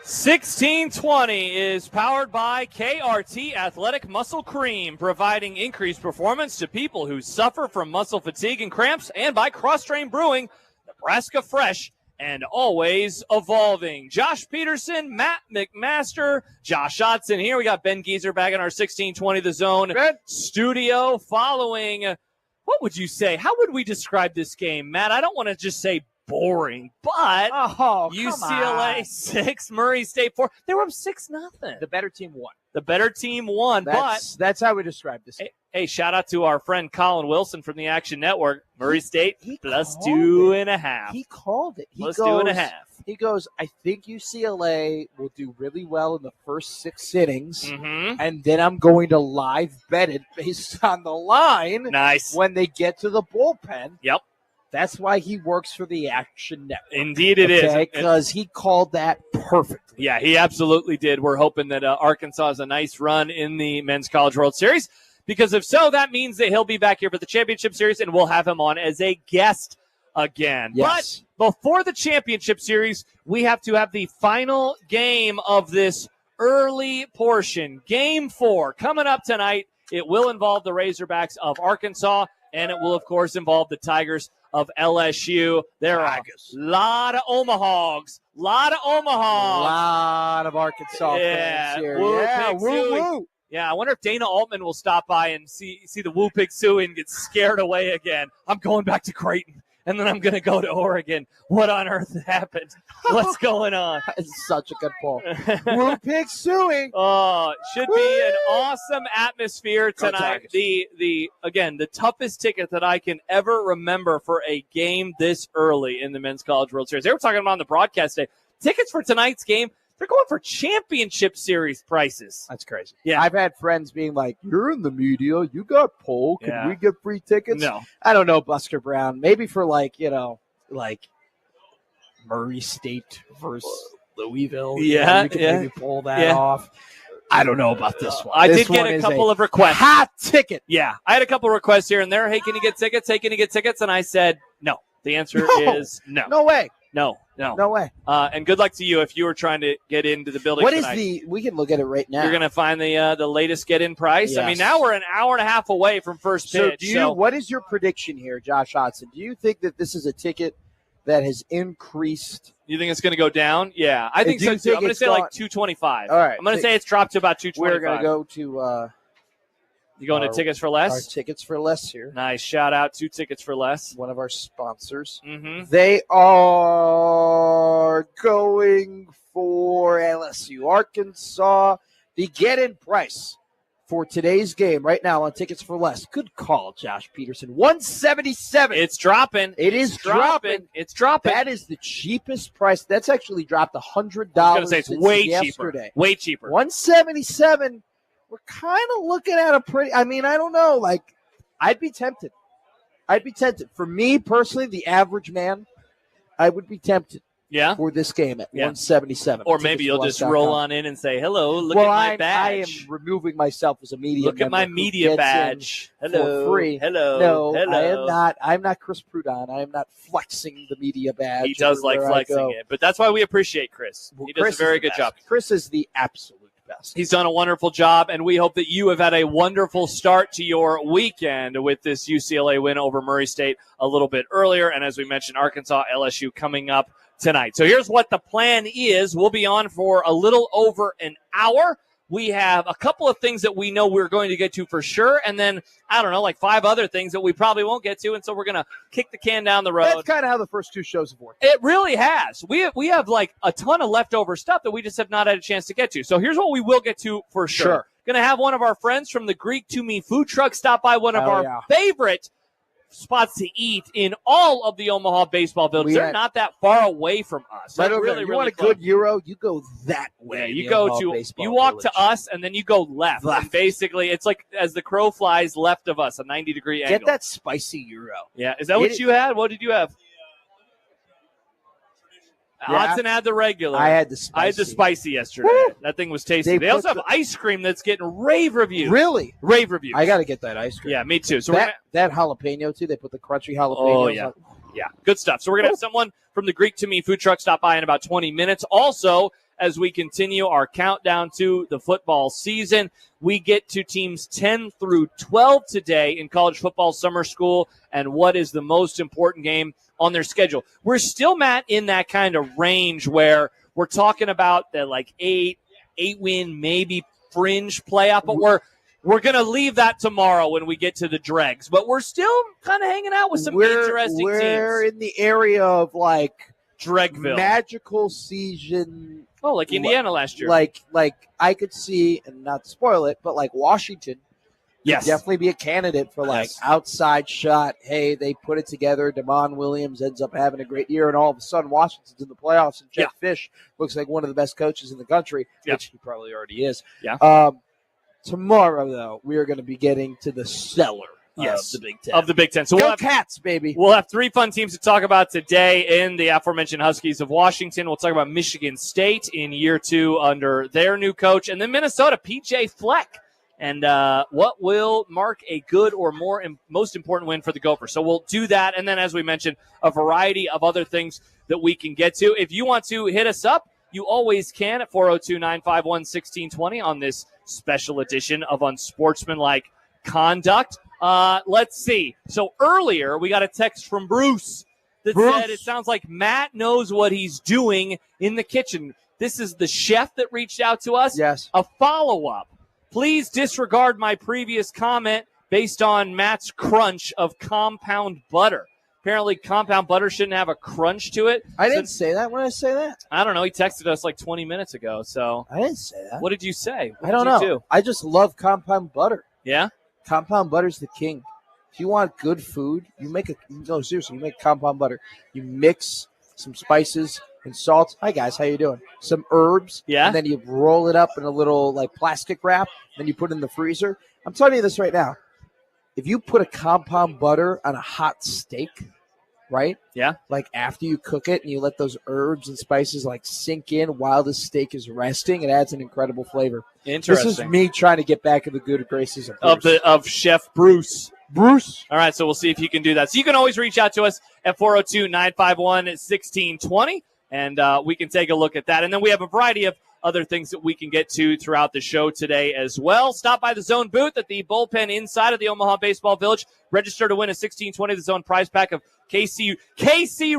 1620 is powered by KRT Athletic Muscle Cream, providing increased performance to people who suffer from muscle fatigue and cramps, and by Cross-Train Brewing, Nebraska Fresh and always evolving. Josh Peterson, Matt McMaster, Josh Otson here. We got Ben Geezer back in our 1620 The Zone studio following, what would you say? How would we describe this game, Matt? I don't want to just say boring, but UCLA 6, Murray State 4. They were up 6-0. The better team won. The better team won, that's how we describe this game. Hey, shout out to our friend Colin Wilson from the Action Network. Murray State plus 2.5. He called it. Plus 2.5. He goes, I think UCLA will do really well in the first 6 innings, and then I'm going to live bet it based on the line. Nice. When they get to the bullpen. Yep. That's why he works for the Action Network. Indeed it is. Because he called that perfectly. Yeah, he absolutely did. We're hoping that Arkansas has a nice run in the Men's College World Series, because if so, that means that he'll be back here for the Championship Series, and we'll have him on as a guest again. Yes. But before the Championship Series, we have to have the final game of this early portion. Game 4 coming up tonight. It will involve the Razorbacks of Arkansas, and it will, of course, involve the Tigers of LSU. There are a lot of Omahogs. A lot of Arkansas fans here. Woo. Yeah, I wonder if Dana Altman will stop by and see the Woo Pig Suey and get scared away again. I'm going back to Creighton, and then I'm going to go to Oregon. What on earth happened? What's going on? It's such a good ball. Woo Pig Suey. Oh, should be an awesome atmosphere tonight. The toughest ticket that I can ever remember for a game this early in the Men's College World Series. They were talking about on the broadcast day. Tickets for tonight's game, they're going for Championship Series prices. That's crazy. Yeah. I've had friends being like, you're in the media. You got poll. Can we get free tickets? No. I don't know, Busker Brown. Maybe for like Murray State versus Louisville. Yeah. You can maybe pull that off. I don't know about this one. I did get a couple of requests. Hot ticket. Yeah. I had a couple of requests here and there. Hey, can you get tickets? Hey, can you get tickets? And I said, no. The answer is no. No way. No way. And good luck to you if you were trying to get into the building tonight. We can look at it right now. You're going to find the latest get-in price. Yes. I mean, now we're an hour and a half away from first pitch. What is your prediction here, Josh Otson? Do you think that this is a ticket that has increased? You think it's going to go down? Yeah, I think so too. I'm going to say like 225. All right. I'm going to say it's dropped to about 225. We're going to go to you going to Tickets for Less? Our Tickets for Less here. Nice. Shout out to Tickets for Less. One of our sponsors. Mm-hmm. They are going for LSU, Arkansas. The get-in price for today's game right now on Tickets for Less. Good call, Josh Peterson. $177. It's dropping. It is dropping. It's dropping. That is the cheapest price. That's actually dropped $100. I was going to say it's way yesterday. Cheaper. Way cheaper. $177. We're kind of looking at a pretty – I mean, I don't know. Like, I'd be tempted. For me personally, the average man, I would be tempted for this game at $177. Or maybe you'll just roll on in and say, hello, look at my badge. I am removing myself as a media Look at my media badge. Hello. For free. Hello. No, hello. I am not. I'm not Chris Prudon. I am not flexing the media badge. He does like flexing it. But that's why we appreciate Chris. He does a very good job. Chris is the absolute best. He's done a wonderful job, and we hope that you have had a wonderful start to your weekend with this UCLA win over Murray State a little bit earlier. And as we mentioned, Arkansas, LSU coming up tonight. So here's what the plan is. We'll be on for a little over an hour. We have a couple of things that we know we're going to get to for sure, and then, I don't know, like 5 other things that we probably won't get to, and so we're going to kick the can down the road. That's kind of how the first 2 shows have worked. It really has. We have like a ton of leftover stuff that we just have not had a chance to get to. So here's what we will get to for sure. Going to have one of our friends from the Greek to Me food truck stop by one of our favorite spots to eat in all of the Omaha baseball buildings. They're not that far away from us. Right They're over really, there. You really want a close. Good Euro? You go that way. Yeah, you walk to us, and then you go left. And basically, it's like as the crow flies left of us, a 90-degree angle. Get that spicy Euro. Yeah, is that what you had? What did you have? Otson had the regular. I had the spicy. I had the spicy yesterday. Woo! That thing was tasty. They also have ice cream that's getting rave reviews. Really? Rave reviews. I got to get that ice cream. Yeah, me too. So that jalapeno, too. They put the crunchy jalapeno. Oh, yeah. Yeah, good stuff. So we're going to have someone from the Greek to Me food truck stop by in about 20 minutes. Also, as we continue our countdown to the football season. We get to teams 10 through 12 today in college football summer school and what is the most important game on their schedule. We're still, Matt, in that kind of range where we're talking about the like eight win, maybe fringe playoff, but we're going to leave that tomorrow when we get to the dregs. But we're still kind of hanging out with some interesting teams. We're in the area of like Dregville. Magical season. Oh, like Indiana last year. Like I could see, and not to spoil it, but like Washington yes. could definitely be a candidate for like outside shot. Hey, they put it together. Damon Williams ends up having a great year, and all of a sudden Washington's in the playoffs, and Jeff Fish looks like one of the best coaches in the country, which he probably already is. Yeah. Tomorrow, though, we are going to be getting to the cellar of the Big Ten. So we'll have Cats, baby. We'll have three fun teams to talk about today in the aforementioned Huskies of Washington. We'll talk about Michigan State in year 2 under their new coach, and then Minnesota, PJ Fleck, and what will mark a good or most important win for the Gophers. So we'll do that, and then, as we mentioned, a variety of other things that we can get to. If you want to hit us up, you always can at 402-951-1620 on this special edition of Unsportsmanlike Conduct. Let's see. So earlier we got a text from Bruce that said it sounds like Matt knows what he's doing in the kitchen. This is the chef that reached out to us. Yes. A follow-up. Please disregard my previous comment based on Matt's crunch of compound butter. Apparently, compound butter shouldn't have a crunch to it. I didn't say that. When did I say that? I don't know. He texted us like 20 minutes ago. So I didn't say that. What did you say? I don't know. I just love compound butter. Yeah? Compound butter's the king. If you want good food, you make compound butter. You mix some spices and salt. Hi, guys. How you doing? Some herbs. Yeah? And then you roll it up in a little like plastic wrap. Then you put it in the freezer. I'm telling you this right now. If you put a compound butter on a hot steak, right? Yeah. Like after you cook it and you let those herbs and spices like sink in while the steak is resting, it adds an incredible flavor. Interesting. This is me trying to get back in the good graces of Bruce. of Chef Bruce. Bruce. All right, so we'll see if you can do that. So you can always reach out to us at 402-951-1620, and we can take a look at that. And then we have a variety of other things that we can get to throughout the show today as well. Stop by the Zone booth at the bullpen inside of the Omaha Baseball Village. Register to win a 1620 The Zone prize pack of KC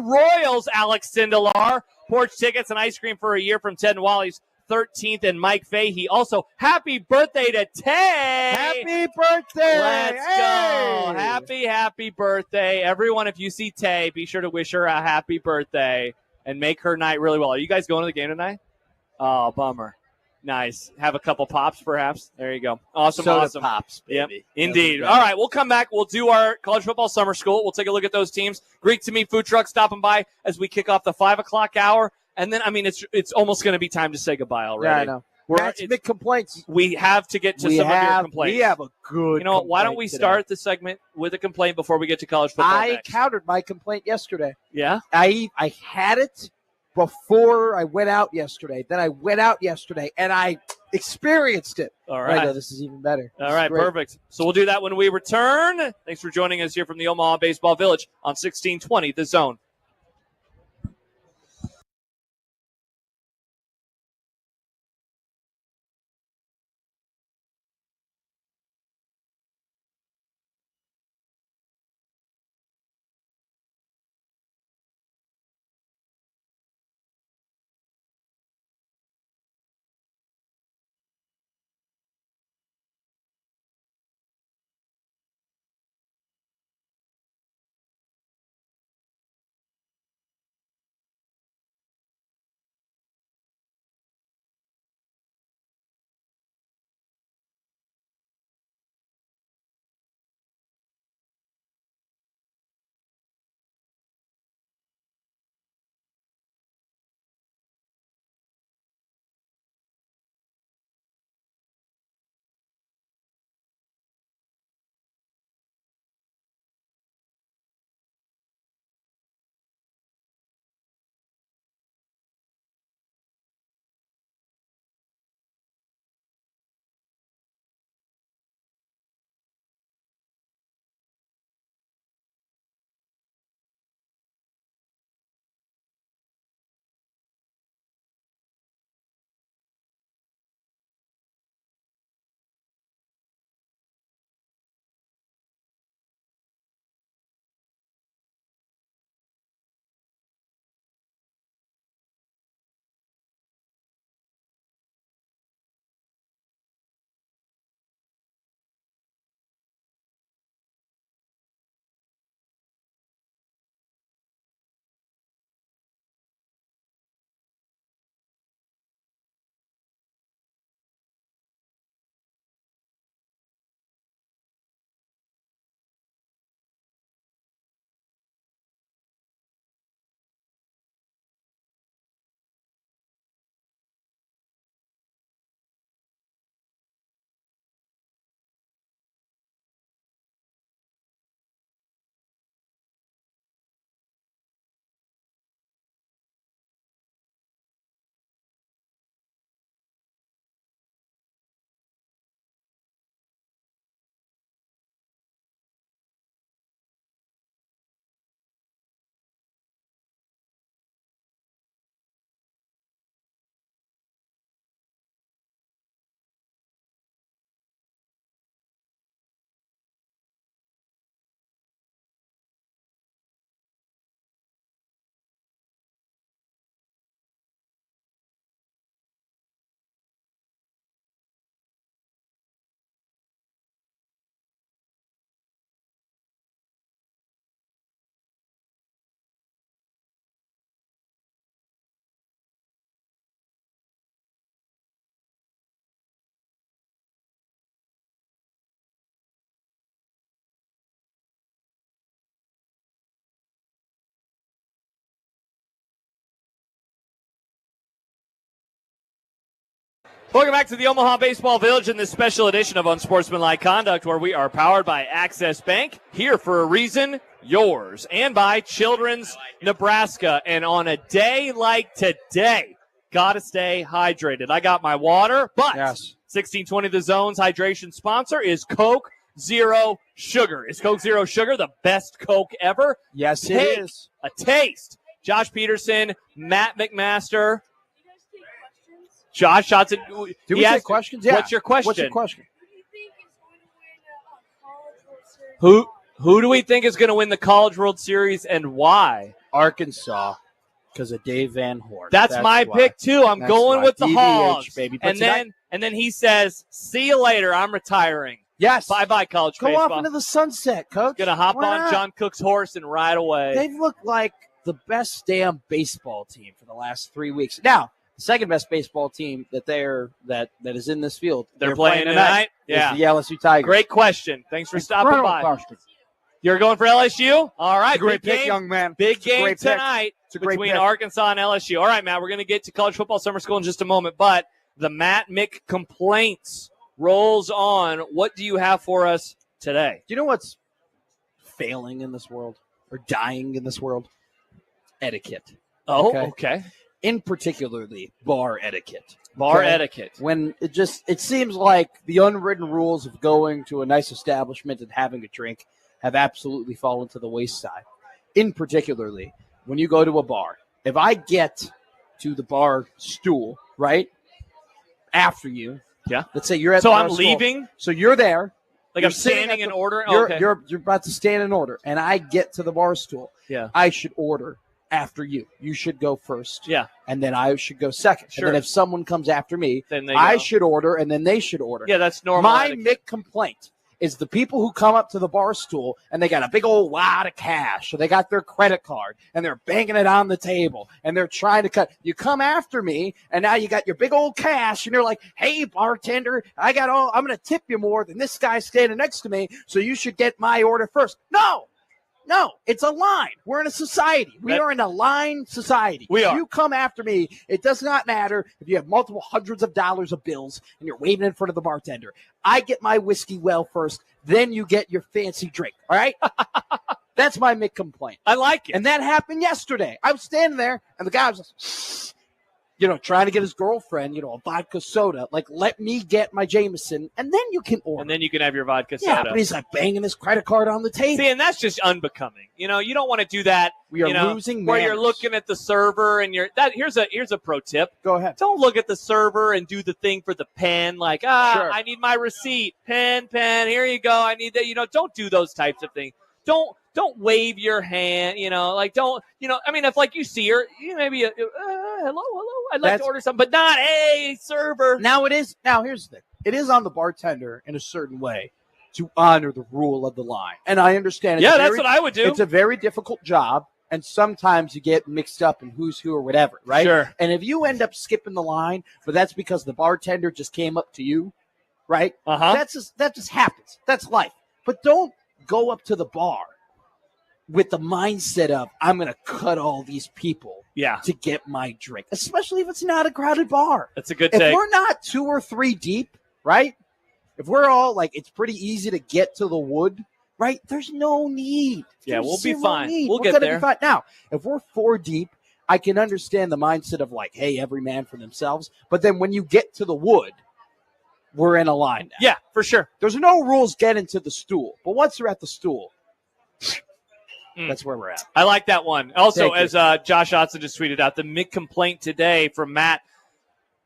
Royals, Alex Sindelar. Porch tickets and ice cream for a year from Ted and Wally's 13th and Mike Fahey. Also, happy birthday to Tay. Happy birthday. Let's go. Happy birthday. Everyone, if you see Tay, be sure to wish her a happy birthday and make her night really well. Are you guys going to the game tonight? Oh, bummer. Nice. Have a couple pops, perhaps. There you go. Awesome. Pops, baby. Yep, indeed. All right, we'll come back. We'll do our college football summer school. We'll take a look at those teams. Greek to Me food truck stopping by as we kick off the 5 o'clock hour. And then, it's almost going to be time to say goodbye already. Yeah, I know. That's big complaints. We have to get to some of your complaints. We have a good why don't we start the segment with a complaint before we get to college football I countered my complaint yesterday. Yeah? I had it before I went out yesterday. Then I went out yesterday, and I experienced it. All right. I go, this is even better. All right, perfect. So we'll do that when we return. Thanks for joining us here from the Omaha Baseball Village on 1620 The Zone. Welcome back to the Omaha Baseball Village in this special edition of Unsportsmanlike Conduct, where we are powered by Access Bank, here for a reason, yours, and by Children's Nebraska. And on a day like today, gotta stay hydrated. I got my water, but 1620 The Zone's hydration sponsor is Coke Zero Sugar. Is Coke Zero Sugar the best Coke ever? Yes, Take it is. a taste. Josh Peterson, Matt McMaster. Josh Johnson. Do we take questions? Yeah. What's your question? What's your question? Who do we think is going to win the College World Series and why? Arkansas, because of Dave Van Horn. That's my why. pick too. I'm That's going why. with the DVH, Hogs. baby. And then he says, "See you later. I'm retiring." Yes. Bye college Go baseball. off into the sunset, Coach. Gonna hop Why on not? John Cook's horse and ride away. They've looked like the best damn baseball team for the last 3 weeks. Now, the second best baseball team that is in this field. They're playing tonight. Yeah, the LSU Tigers. Great question. Thanks for stopping by. Question. You're going for LSU? All right. It's a great big pick, game. young man. Big It's a game great pick. tonight It's a great between pick. Arkansas and LSU. All right, Matt, we're going to get to college football summer school in just a moment, but the Matt Mick complaints rolls on. What do you have for us today? Do you know what's failing in this world or dying in this world? Etiquette. Oh, okay. In particularly bar etiquette. Bar etiquette. When it seems like the unwritten rules of going to a nice establishment and having a drink have absolutely fallen to the wayside. In particularly, when you go to a bar, if I get to the bar stool, right, after you, let's say you're at the bar I'm stool. leaving? So you're there. Like You're I'm sitting standing at in order? You're about to stand in order, and I get to the bar stool. Yeah. I should order after you. You should go first. Yeah. And then I should go second. Sure. And then if someone comes after me, Then I go. should order, and then they should order. Yeah, that's normal. My etiquette. Mick complaint is the people who come up to the bar stool and they got a big old wad of cash, or they got their credit card and they're banging it on the table and they're trying to cut. You come after me and now you got your big old cash and you're like, "Hey, bartender, I'm going to tip you more than this guy standing next to me, so you should get my order first." No, it's a line. We're in a society. We are in a line society. We are. You come after me, it does not matter if you have multiple hundreds of dollars of bills and you're waving in front of the bartender. I get my whiskey well first, then you get your fancy drink, all right? That's my Mick complaint. I like it. And that happened yesterday. I was standing there, and the guy was just, trying to get his girlfriend, a vodka soda. Like, let me get my Jameson, and then you can order. And then you can have your vodka Yeah, soda. but he's like banging his credit card on the table. See, and that's just unbecoming. You don't want to do that. We are losing where you're manners. looking at the server and here's a pro tip. Go ahead. Don't look at the server and do the thing for the pen like, Sure. I need my receipt. Pen, here you go. I need that. Don't do those types of things. Don't wave your hand, if like you see her, maybe hello, I'd like to order something, but not, hey, server. Now here's the thing. It is on the bartender in a certain way to honor the rule of the line. And I understand. That's what I would do. It's a very difficult job. And sometimes you get mixed up in who's who or whatever, right? Sure. And if you end up skipping the line, but that's because the bartender just came up to you, right? That just happens. That's life. But don't go up to the bar with the mindset of, I'm going to cut all these people to get my drink, especially if it's not a crowded bar. That's a good If take. we're not 2 or 3 deep, right? If we're all like, it's pretty easy to get to the wood, right? There's no need. Yeah, There's we'll be zero fine. need. We'll We're get gonna there. Be fine. Now, if we're 4 deep, I can understand the mindset of like, hey, every man for themselves. But then when you get to the wood, we're in a line now. Yeah, for sure. There's no rules getting to the stool. But once you're at the stool, that's where we're at. I like that one. Also, Thank as Josh Otson just tweeted out, the Mick complaint today from Matt,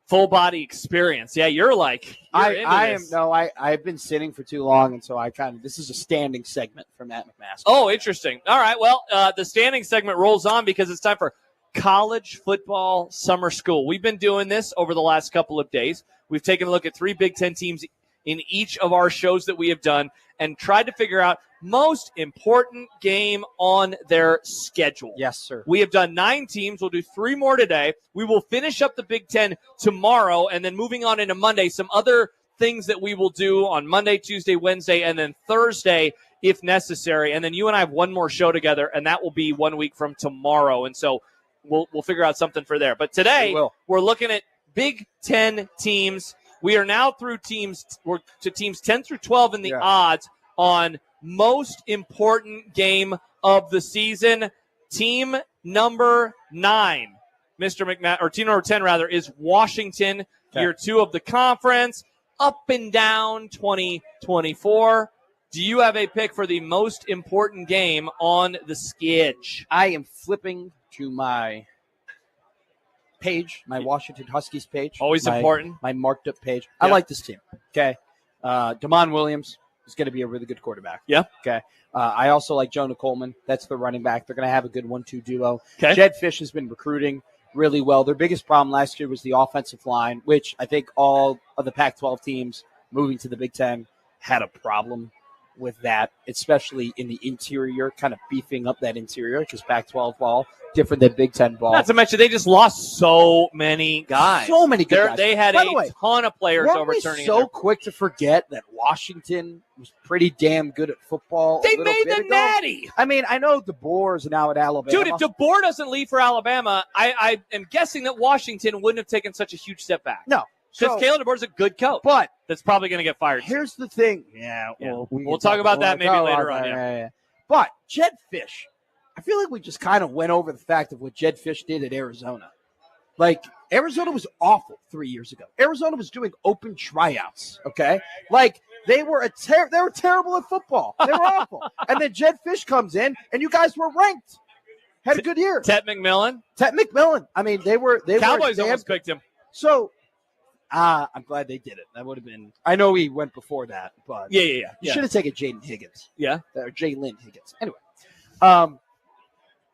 full body experience. Yeah, you're like, I've been sitting for too long, and so this is a standing segment from Matt McMaster. Oh, interesting. All right, well, the standing segment rolls on because it's time for college football summer school. We've been doing this over the last couple of days. We've taken a look at 3 Big Ten teams in each of our shows that we have done and tried to figure out most important game on their schedule. Yes, sir. We have done 9 teams. We'll do 3 more today. We will finish up the Big Ten tomorrow, and then moving on into Monday, some other things that we will do on Monday, Tuesday, Wednesday, and then Thursday if necessary. And then you and I have one more show together, and that will be 1 week from tomorrow. And so we'll figure out something for there. But today we're looking at Big Ten teams. We are now through teams 10 through 12 in the odds on most important game of the season. Team number 9, Mr. McMaster, or team number 10 rather, is Washington, year 2 of the conference, up and down 2024. Do you have a pick for the most important game on the skidge? I am flipping to my page, my Washington Huskies page. Always important. My marked up page. I like this team. Okay. Damon Williams is going to be a really good quarterback. Yeah. Okay. I also like Jonah Coleman. That's the running back. They're going to have a good 1-2 duo. Okay. Jed Fish has been recruiting really well. Their biggest problem last year was the offensive line, which I think all of the Pac-12 teams moving to the Big Ten had a problem with that, especially in the interior, kind of beefing up that interior because Pac-12 ball different than Big Ten ball. Not to mention they just lost so many guys. So many good guys. They had ton of players overturning. So quick to forget that Washington was pretty damn good at football. They made the Natty. I mean, I know DeBoer is now at Alabama. Dude, if DeBoer doesn't leave for Alabama, I am guessing that Washington wouldn't have taken such a huge step back. No. Because Caleb DeBoer's a good coach, but that's probably going to get fired. Here's the thing. We'll talk about that maybe later on. Yeah. But Jed Fish, I feel like we just kind of went over the fact of what Jed Fish did at Arizona. Like, Arizona was awful 3 years ago. Arizona was doing open tryouts, okay? Like, they were terrible at football. They were awful. And then Jed Fish comes in, and you guys were ranked. Had a good year. Tet McMillan. I mean, they Cowboys almost picked him. So, I'm glad they did it. That would have been – I know he went before that, but you should have taken Jaden Higgins. Yeah. Or Jalen Higgins. Anyway,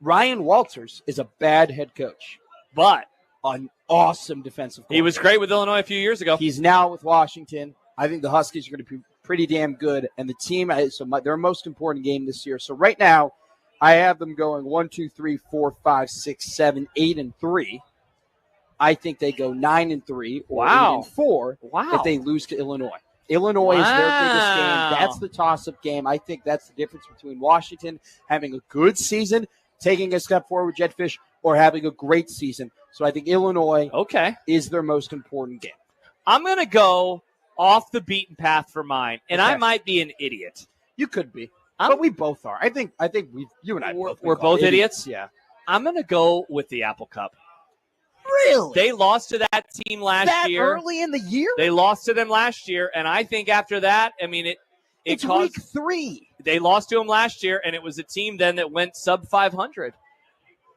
Ryan Walters is a bad head coach, but an awesome defensive coordinator. He was great with Illinois a few years ago. He's now with Washington. I think the Huskies are going to be pretty damn good, and the team their most important game this year. So right now, I have them going 1, 2, 3, 4, 5, 6, 7, 8, and 3. I think they go 9-3 or 8-4 if they lose to Illinois. Illinois is their biggest game. That's the toss-up game. I think that's the difference between Washington having a good season, taking a step forward with Jed Fish, or having a great season. So I think Illinois is their most important game. I'm going to go off the beaten path for mine, and I might be an idiot. You could be, but we both are. I think you and I we're both idiots. Yeah. I'm going to go with the Apple Cup. Really? They lost to that team last year. Early in the year? They lost to them last year, and I think after that, I mean, it's week 3. They lost to them last year, and it was a team then that went sub 500.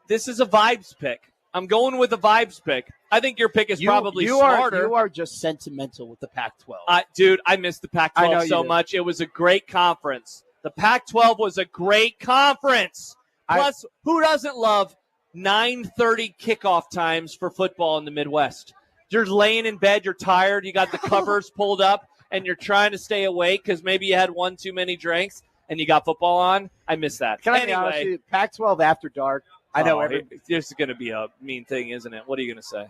This is a vibes pick. I'm going with a vibes pick. I think your pick is probably smarter. You are just sentimental with the Pac-12. Dude, I miss the Pac-12 so much. It was a great conference. The Pac-12 was a great conference. Plus, who doesn't love 9:30 kickoff times for football in the Midwest? You're laying in bed, you're tired, you got the covers pulled up, and you're trying to stay awake because maybe you had one too many drinks and you got football on. I miss that. Can I be honest with you? Pac-12 after dark. I know this is going to be a mean thing, isn't it? What are you going to say?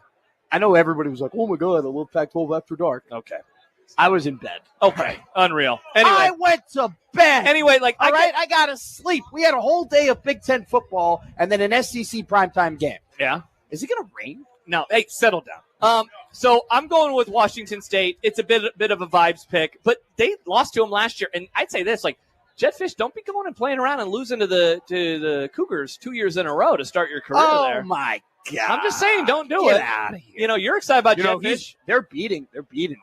I know everybody was like, "Oh my god, I love Pac-12 after dark." Okay. I was in bed. Okay. Unreal. Anyway. I went to bed. Anyway, I got to sleep. We had a whole day of Big Ten football and then an SEC primetime game. Yeah. Is it going to rain? No. Hey, settle down. So I'm going with Washington State. It's a bit of a vibes pick, but they lost to them last year. And I'd say this, Jed Fish, don't be going and playing around and losing to the Cougars 2 years in a row to start your career there. Oh, my God. I'm just saying, don't do it. Get out of here. You're excited about Jed Fish. They're beating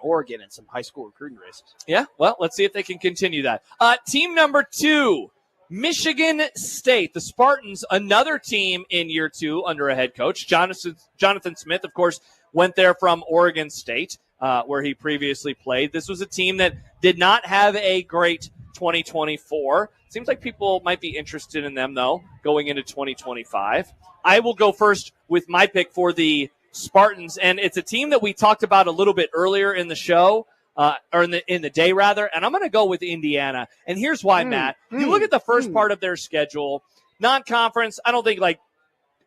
Oregon in some high school recruiting races. Yeah, well, let's see if they can continue that. Team number 2, Michigan State. The Spartans, another team in year 2 under a head coach. Jonathan Smith, of course, went there from Oregon State, where he previously played. This was a team that did not have a great 2024. Seems like people might be interested in them, though, going into 2025. I will go first with my pick for the Spartans, and it's a team that we talked about a little bit earlier in the show, or in the day, rather, and I'm going to go with Indiana. And here's why, Matt. You look at the first part of their schedule, non-conference, I don't think,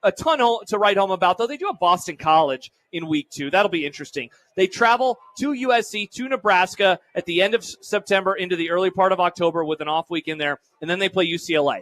a ton to write home about, though. They do have Boston College in week 2. That'll be interesting. They travel to USC, to Nebraska at the end of September into the early part of October with an off week in there, and then they play UCLA.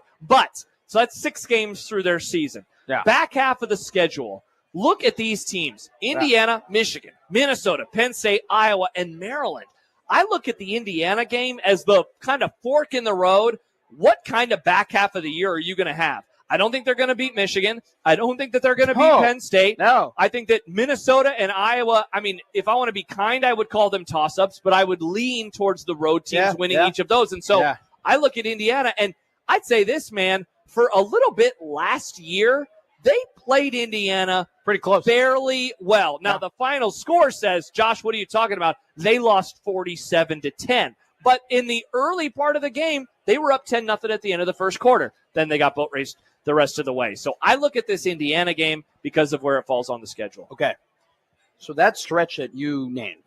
So that's 6 games through their season. Yeah. Back half of the schedule, look at these teams: Indiana, Michigan, Minnesota, Penn State, Iowa, and Maryland. I look at the Indiana game as the kind of fork in the road. What kind of back half of the year are you going to have? I don't think they're going to beat Michigan. I don't think that they're going to beat Penn State. No. I think that Minnesota and Iowa, I mean, if I want to be kind, I would call them toss-ups, but I would lean towards the road teams winning each of those. And so I look at Indiana, and I'd say this, man, for a little bit last year, they played Indiana pretty close, fairly well. Now, the final score says, Josh, what are you talking about? They lost 47-10. But in the early part of the game, they were up 10-0 at the end of the first quarter. Then they got boat raced the rest of the way. So I look at this Indiana game because of where it falls on the schedule. Okay. So that stretch that you named,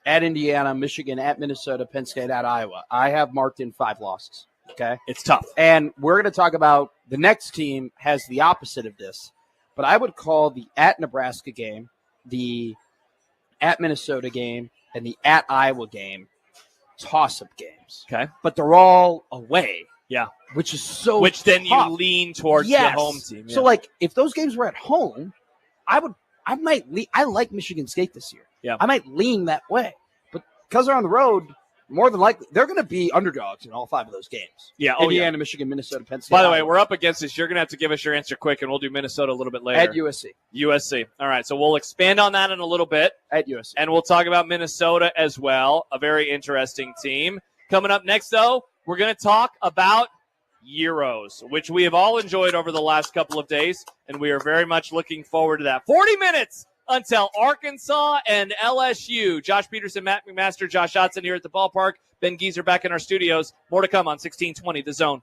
at Indiana, Michigan, at Minnesota, Penn State, at Iowa, I have marked in 5 losses. Okay. It's tough. And we're going to talk about the next team has the opposite of this. But I would call the at Nebraska game, the at Minnesota game, and the at Iowa game toss-up games. Okay. But they're all away. Yeah. Which is so Which then tough. you lean towards the home team. Yeah. So, like, if those games were at home, I like Michigan State this year. Yeah. I might lean that way. But because they're on the road, more than likely, they're going to be underdogs in all 5 of those games. Yeah. Indiana, Michigan, Minnesota, Penn State. By the way, Iowa. we're up against this. You're going to have to give us your answer quick, and we'll do Minnesota a little bit later. At USC. USC. All right, so we'll expand on that in a little bit. At USC. And we'll talk about Minnesota as well, a very interesting team. Coming up next, though, we're going to talk about Euros, which we have all enjoyed over the last couple of days, and we are very much looking forward to that. 40 minutes until Arkansas and LSU. Josh Peterson, Matt McMaster, Josh Dotson here at the ballpark. Ben Geezer back in our studios. More to come on 1620 The Zone.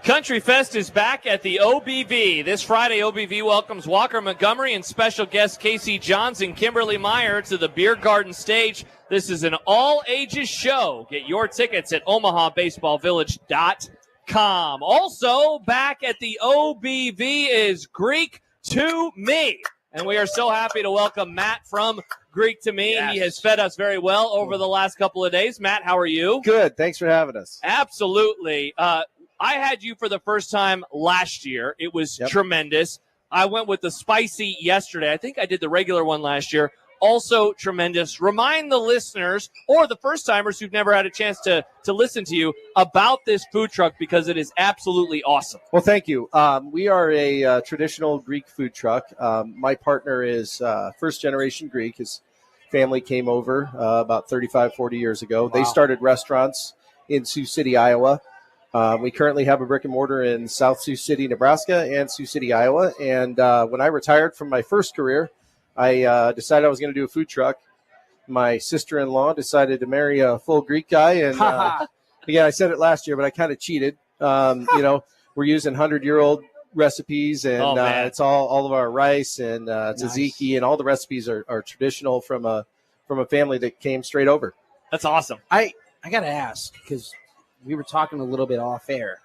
Country Fest is back at the OBV. This Friday, OBV welcomes Walker Montgomery and special guests Casey Johns and Kimberly Meyer to the Beer Garden stage. This is an all-ages show. Get your tickets at OmahaBaseballVillage.com. Also, back at the OBV is Greek to Me. And we are so happy to welcome Matt from Greek to Me. Yes. He has fed us very well over the last couple of days. Matt, how are you? Good. Thanks for having us. Absolutely. I had you for the first time last year. It was tremendous. I went with the spicy yesterday. I think I did the regular one last year. Also tremendous. Remind the listeners or the first-timers who've never had a chance to listen to you about this food truck because it is absolutely awesome. Well, thank you. We are a traditional Greek food truck. My partner is first-generation Greek. His family came over about 35, 40 years ago. Wow. They started restaurants in Sioux City, Iowa. We currently have a brick and mortar in South Sioux City, Nebraska, and Sioux City, Iowa. And when I retired from my first career, I decided I was going to do a food truck. My sister-in-law decided to marry a full Greek guy. And again, I said it last year, but I kind of cheated. We're using 100-year-old recipes, and it's all of our rice and tzatziki, and all the recipes are traditional from a family that came straight over. That's awesome. I got to ask, because we were talking a little bit off air,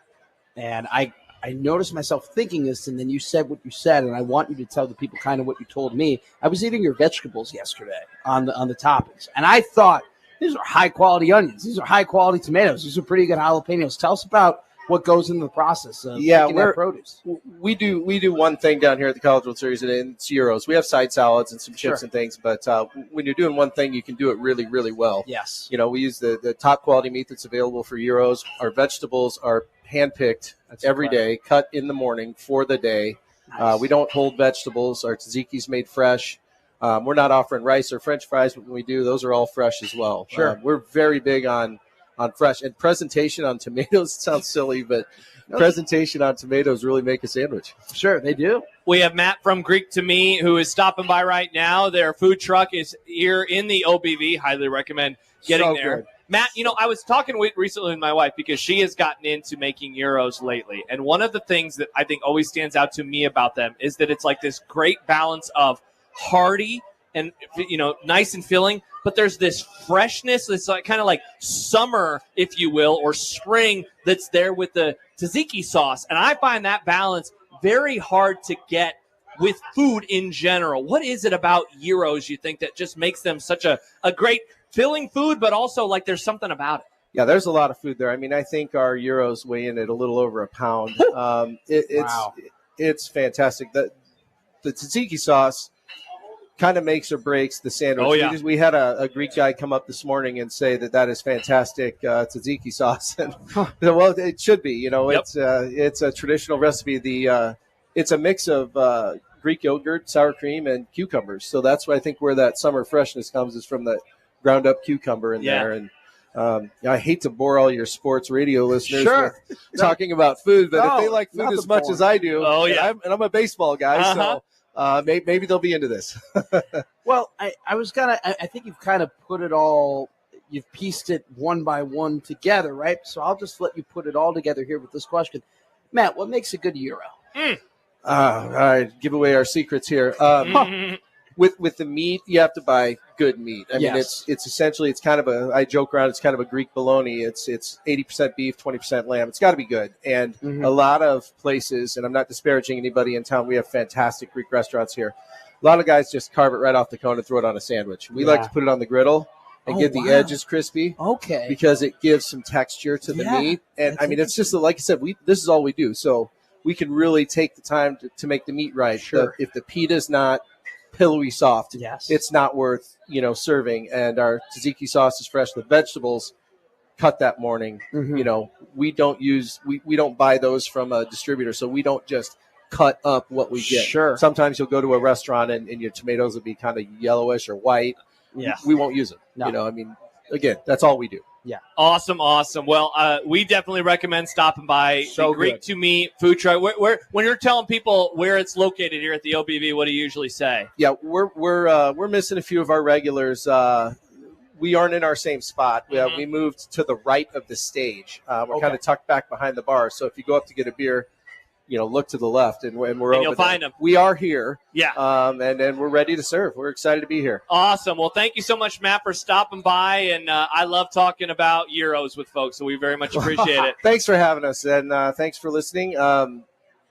and I noticed myself thinking this, and then you said what you said, and I want you to tell the people kind of what you told me. I was eating your vegetables yesterday on the toppings, and I thought, these are high-quality onions. These are high-quality tomatoes. These are pretty good jalapenos. Tell us about what goes into the process of making that produce. We do one thing down here at the College World Series, and it's gyros. We have side salads and some chips and things, but when you're doing one thing, you can do it really, really well. Yes. We use the top quality meat that's available for gyros. Our vegetables are hand-picked every day, cut in the morning for the day. Nice. We don't hold vegetables. Our tzatziki's made fresh. We're not offering rice or French fries, but when we do, those are all fresh as well. Sure. We're very big on fresh. And presentation on tomatoes, it sounds silly, but presentation on tomatoes really make a sandwich. Sure, they do. We have Matt from Greek to Me who is stopping by right now. Their food truck is here in the OBV. Highly recommend getting there. Good. Matt, I was talking recently with my wife because she has gotten into making gyros lately. And one of the things that I think always stands out to me about them is that it's like this great balance of hearty and, nice and filling, but there's this freshness. It's like kind of like summer, if you will, or spring that's there with the tzatziki sauce. And I find that balance very hard to get with food in general. What is it about gyros you think that just makes them such a great filling food, but also like there's something about it? Yeah, there's a lot of food there. I mean, I think our gyros weigh in at a little over a pound. It's fantastic. The tzatziki sauce kind of makes or breaks the sandwich. Oh, yeah. We had a Greek guy come up this morning and say that is fantastic tzatziki sauce. And well, it should be. It's a traditional recipe. It's a mix of Greek yogurt, sour cream, and cucumbers. So that's why I think where that summer freshness comes is from the ground up cucumber in there. And I hate to bore all your sports radio listeners with talking about food, but if they like food as much as I do, and I'm a baseball guy, so maybe they'll be into this. Well, I think you've kind of put it all, you've pieced it one by one together, right? So I'll just let you put it all together here with this question. Matt, what makes a good gyro? All right, give away our secrets here. With the meat, you have to buy good meat. I mean, it's essentially, it's kind of I joke around, it's kind of a Greek bologna. It's 80% beef, 20% lamb. It's got to be good. And a lot of places, and I'm not disparaging anybody in town, we have fantastic Greek restaurants here. A lot of guys just carve it right off the cone and throw it on a sandwich. We like to put it on the griddle and get the edges crispy. Okay. Because it gives some texture to the meat. And I mean, it's just, like I said, this is all we do. So we can really take the time to make the meat right. Sure. If the pita is not pillowy soft, it's not worth serving. And our tzatziki sauce is fresh. The vegetables cut that morning. We don't buy those from a distributor, so we don't just cut up what we get. Sure. Sometimes you'll go to a restaurant and your tomatoes will be kind of yellowish or white. We won't use them. No. I mean, again, that's all we do. Yeah. Awesome. Well, we definitely recommend stopping by the Greek to Me food truck. When you're telling people where it's located here at the OBV, what do you usually say? Yeah, we're missing a few of our regulars. we aren't in our same spot. We moved to the right of the stage. We're kind of tucked back behind the bar. So if you go up to get a beer, look to the left, and we're over you'll find them. We are here. Yeah. And we're ready to serve. We're excited to be here. Awesome. Well, thank you so much, Matt, for stopping by. And I love talking about Euros with folks, so we very much appreciate it. Thanks for having us, and thanks for listening.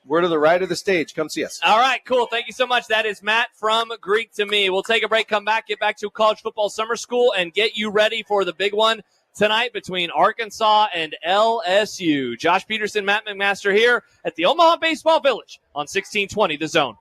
We're to the right of the stage. Come see us. All right, cool. Thank you so much. That is Matt from Greek to Me. We'll take a break, come back, get back to college football summer school, and get you ready for the big one tonight between Arkansas and LSU. Josh Peterson, Matt McMaster here at the Omaha Baseball Village on 1620 The Zone.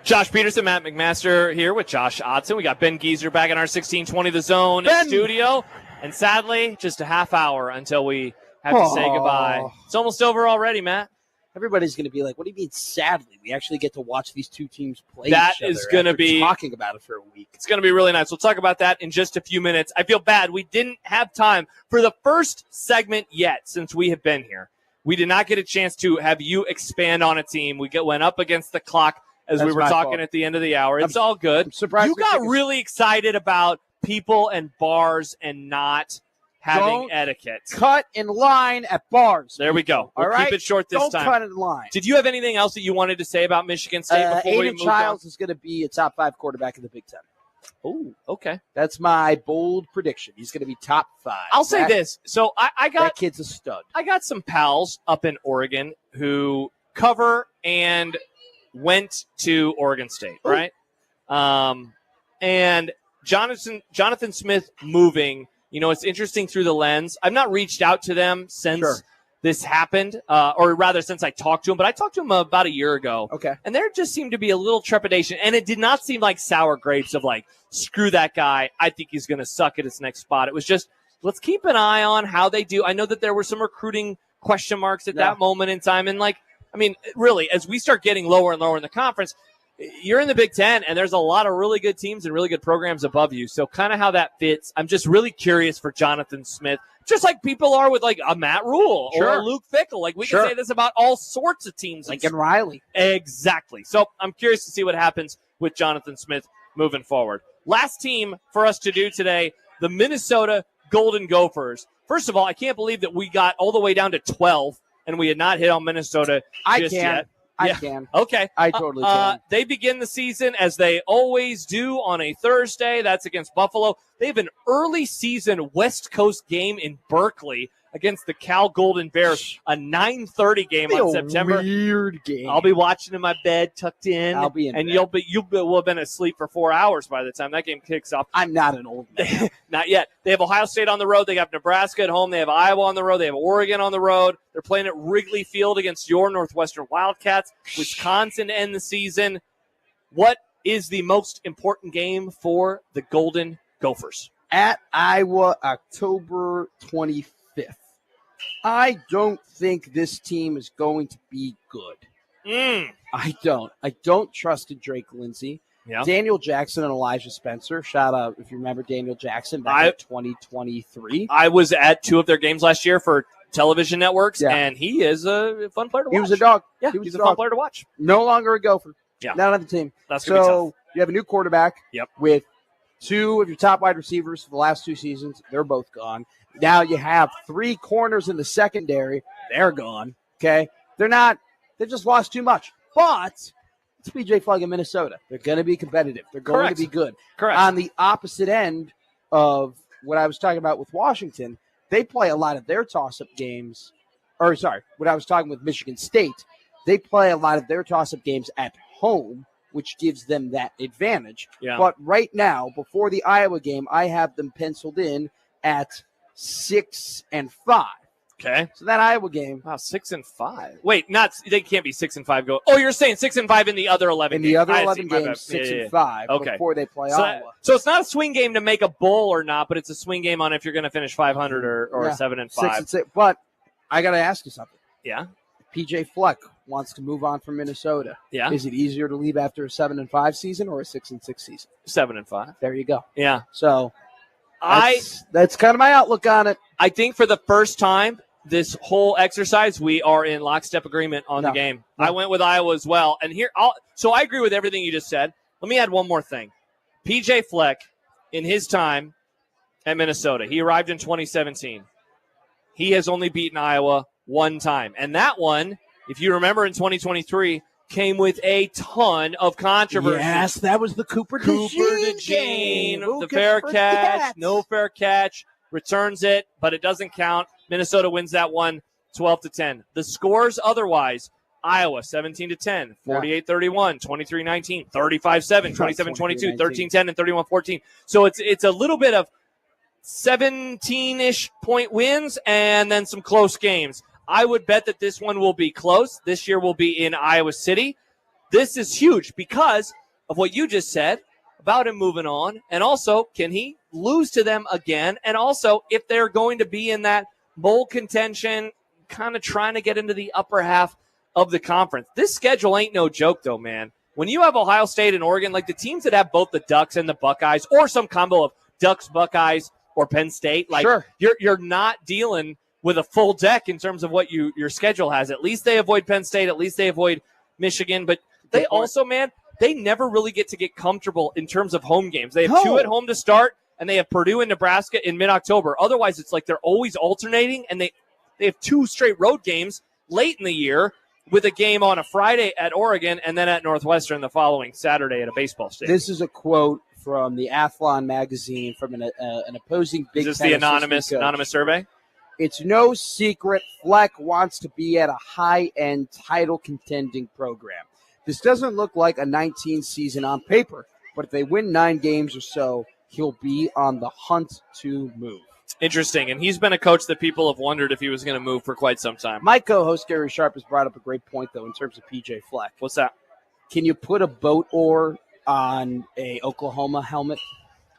Josh Peterson, Matt McMaster here with Josh Otson. We got Ben Geezer back in our 1620 The Zone studio. And sadly, just a half hour until we have to say goodbye. It's almost over already, Matt. Everybody's going to be like, what do you mean sadly? We actually get to watch these two teams play That each other is going to be talking about it for a week. It's going to be really nice. We'll talk about that in just a few minutes. I feel bad. We didn't have time for the first segment yet since we have been here. We did not get a chance to have you expand on a team. We went up against the clock as we were talking fault. at the end of the hour. It's all good. I'm surprised you got really excited about people and bars and not having Don't etiquette. Cut in line at bars. There we go. We'll All right? keep it short this Don't time. cut in line. Did you have anything else that you wanted to say about Michigan State before we Aiden move Childs is going to be a top 5 quarterback in the Big Ten. on? Oh, okay. That's my bold prediction. He's going to be top 5. I'll say this. So I got that kid's a stud. I got some pals up in Oregon who cover and went to Oregon State, right? And Jonathan Smith moving, it's interesting through the lens. I've not reached out to them since this happened, or rather since I talked to him, but I talked to him about a year ago. Okay. And there just seemed to be a little trepidation, and it did not seem like sour grapes of like, screw that guy. I think he's going to suck at his next spot. It was just, let's keep an eye on how they do. I know that there were some recruiting question marks at that moment in time. And really, as we start getting lower and lower in the conference, you're in the Big Ten, and there's a lot of really good teams and really good programs above you. So kind of how that fits. I'm just really curious for Jonathan Smith, just like people are with like a Matt Rule or a Luke Fickell. Like we can say this about all sorts of teams. Lincoln Riley. Exactly. So I'm curious to see what happens with Jonathan Smith moving forward. Last team for us to do today, the Minnesota Golden Gophers. First of all, I can't believe that we got all the way down to 12 and we had not hit on Minnesota just yet. I can. Okay. I totally can. They begin the season as they always do on a Thursday. That's against Buffalo. They have an early season West Coast game in Berkeley against the Cal Golden Bears, a 9:30 game on September. Weird game. I'll be watching in my bed, tucked in. I'll be in and bed. you will have been asleep for 4 hours by the time that game kicks off. I'm not an old man. Not yet. They have Ohio State on the road. They have Nebraska at home. They have Iowa on the road. They have Oregon on the road. They're playing at Wrigley Field against your Northwestern Wildcats. Wisconsin to end the season. What is the most important game for the Golden Gophers? At Iowa, October 25th. I don't think this team is going to be good. I don't trust in Drake Lindsey. Yeah. Daniel Jackson and Elijah Spencer. Shout out, if you remember Daniel Jackson back in 2023. I was at 2 of their games last year for television networks, and he is a fun player to watch. He was a dog. Yeah, he's a fun player to watch. No longer a Gopher. Yeah. Not on the team. That's going to be tough. You have a new quarterback with 2 of your top wide receivers for the last 2 seasons. They're both gone. Now you have 3 corners in the secondary. They're gone. Okay. They just lost too much. But it's PJ Flegg in Minnesota. They're going to be competitive. They're going to be good. Correct. On the opposite end of what I was talking about with Washington, they play a lot of their toss-up games. Or, sorry, what I was talking with Michigan State, they play a lot of their toss-up games at home, which gives them that advantage. Yeah. But right now, before the Iowa game, I have them penciled in at 6-5. Okay. So that Iowa game. Wow, 6-5. Wait, they can't be 6-5. Go. Oh, you're saying 6-5 in the other 11 in games. the other 11 games, 6-5 Okay. before they play Iowa. So it's not a swing game to make a bowl or not, but it's a swing game on if you're going to finish 500 or 7-5. 6-6. But I got to ask you something. Yeah. PJ Fleck wants to move on from Minnesota. Yeah. Is it easier to leave after a 7-5 season or a 6-6 season? 7-5. There you go. Yeah. So that's kind of my outlook on it. I think for the first time this whole exercise, we are in lockstep agreement on the game. No. I went with Iowa as well. And so I agree with everything you just said. Let me add one more thing. PJ Fleck, in his time at Minnesota, he arrived in 2017. He has only beaten Iowa 1 time. And that one, if you remember in 2023, came with a ton of controversy. Yes, that was the Cooper DeJean game. The fair catch, no fair catch, returns it, but it doesn't count. Minnesota wins that one 12-10. The scores otherwise, Iowa 17-10, 48-31, 23-19, 35-7, 27-22, 13-10, and 31-14. So it's a little bit of 17-ish point wins and then some close games. I would bet that this one will be close. This year will be in Iowa City. This is huge because of what you just said about him moving on. And also, can he lose to them again? And also, if they're going to be in that bowl contention, kind of trying to get into the upper half of the conference. This schedule ain't no joke, though, man. When you have Ohio State and Oregon, like the teams that have both the Ducks and the Buckeyes, or some combo of Ducks, Buckeyes, or Penn State, like you're not dealing with a full deck in terms of what your schedule has. At least they avoid Penn State. At least they avoid Michigan. But they also, man, they never really get comfortable in terms of home games. They have 2 at home to start, and they have Purdue and Nebraska in mid-October. Otherwise, it's like they're always alternating, and they have 2 straight road games late in the year with a game on a Friday at Oregon and then at Northwestern the following Saturday at a baseball stadium. This is a quote from the Athlon magazine from an opposing Big Ten. Is this the anonymous survey? It's no secret Fleck wants to be at a high-end title contending program. This doesn't look like a 19 season on paper, but if they win 9 games or so, he'll be on the hunt to move. Interesting, and he's been a coach that people have wondered if he was going to move for quite some time. My co-host Gary Sharp has brought up a great point, though, in terms of PJ Fleck. What's that? Can you put a boat oar on a Oklahoma helmet?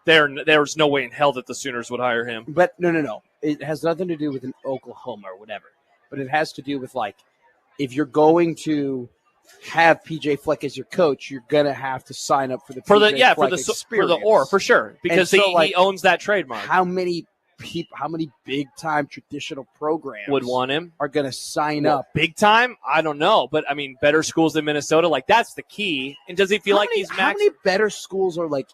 There's no way in hell that the Sooners would hire him. But no. It has nothing to do with an Oklahoma or whatever. But it has to do with, like, if you're going to have PJ Fleck as your coach, you're going to have to sign up for the experience. For the oar, for sure, because he owns that trademark. How many big-time traditional programs would want him? Are going to sign up? Big time? I don't know. But, I mean, better schools than Minnesota, like, that's the key. And does he feel he's max? How many better schools are, like,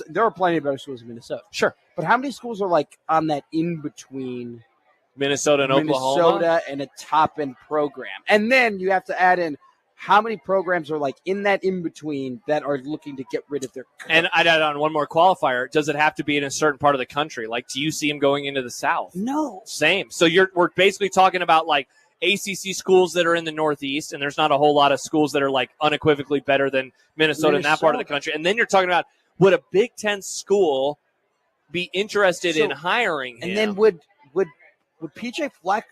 there are plenty of better schools in Minnesota. Sure. But how many schools are, like, on that in-between Minnesota and Oklahoma? Minnesota and a top-end program. And then you have to add in how many programs are, like, in that in-between that are looking to get rid of their coach. And I'd add on one more qualifier. Does it have to be in a certain part of the country? Like, do you see him going into the South? No. Same. So we're basically talking about, like, ACC schools that are in the Northeast, and there's not a whole lot of schools that are, like, unequivocally better than Minnesota in that part of the country. And then you're talking about, would a Big Ten school be interested in hiring him? And then would PJ Fleck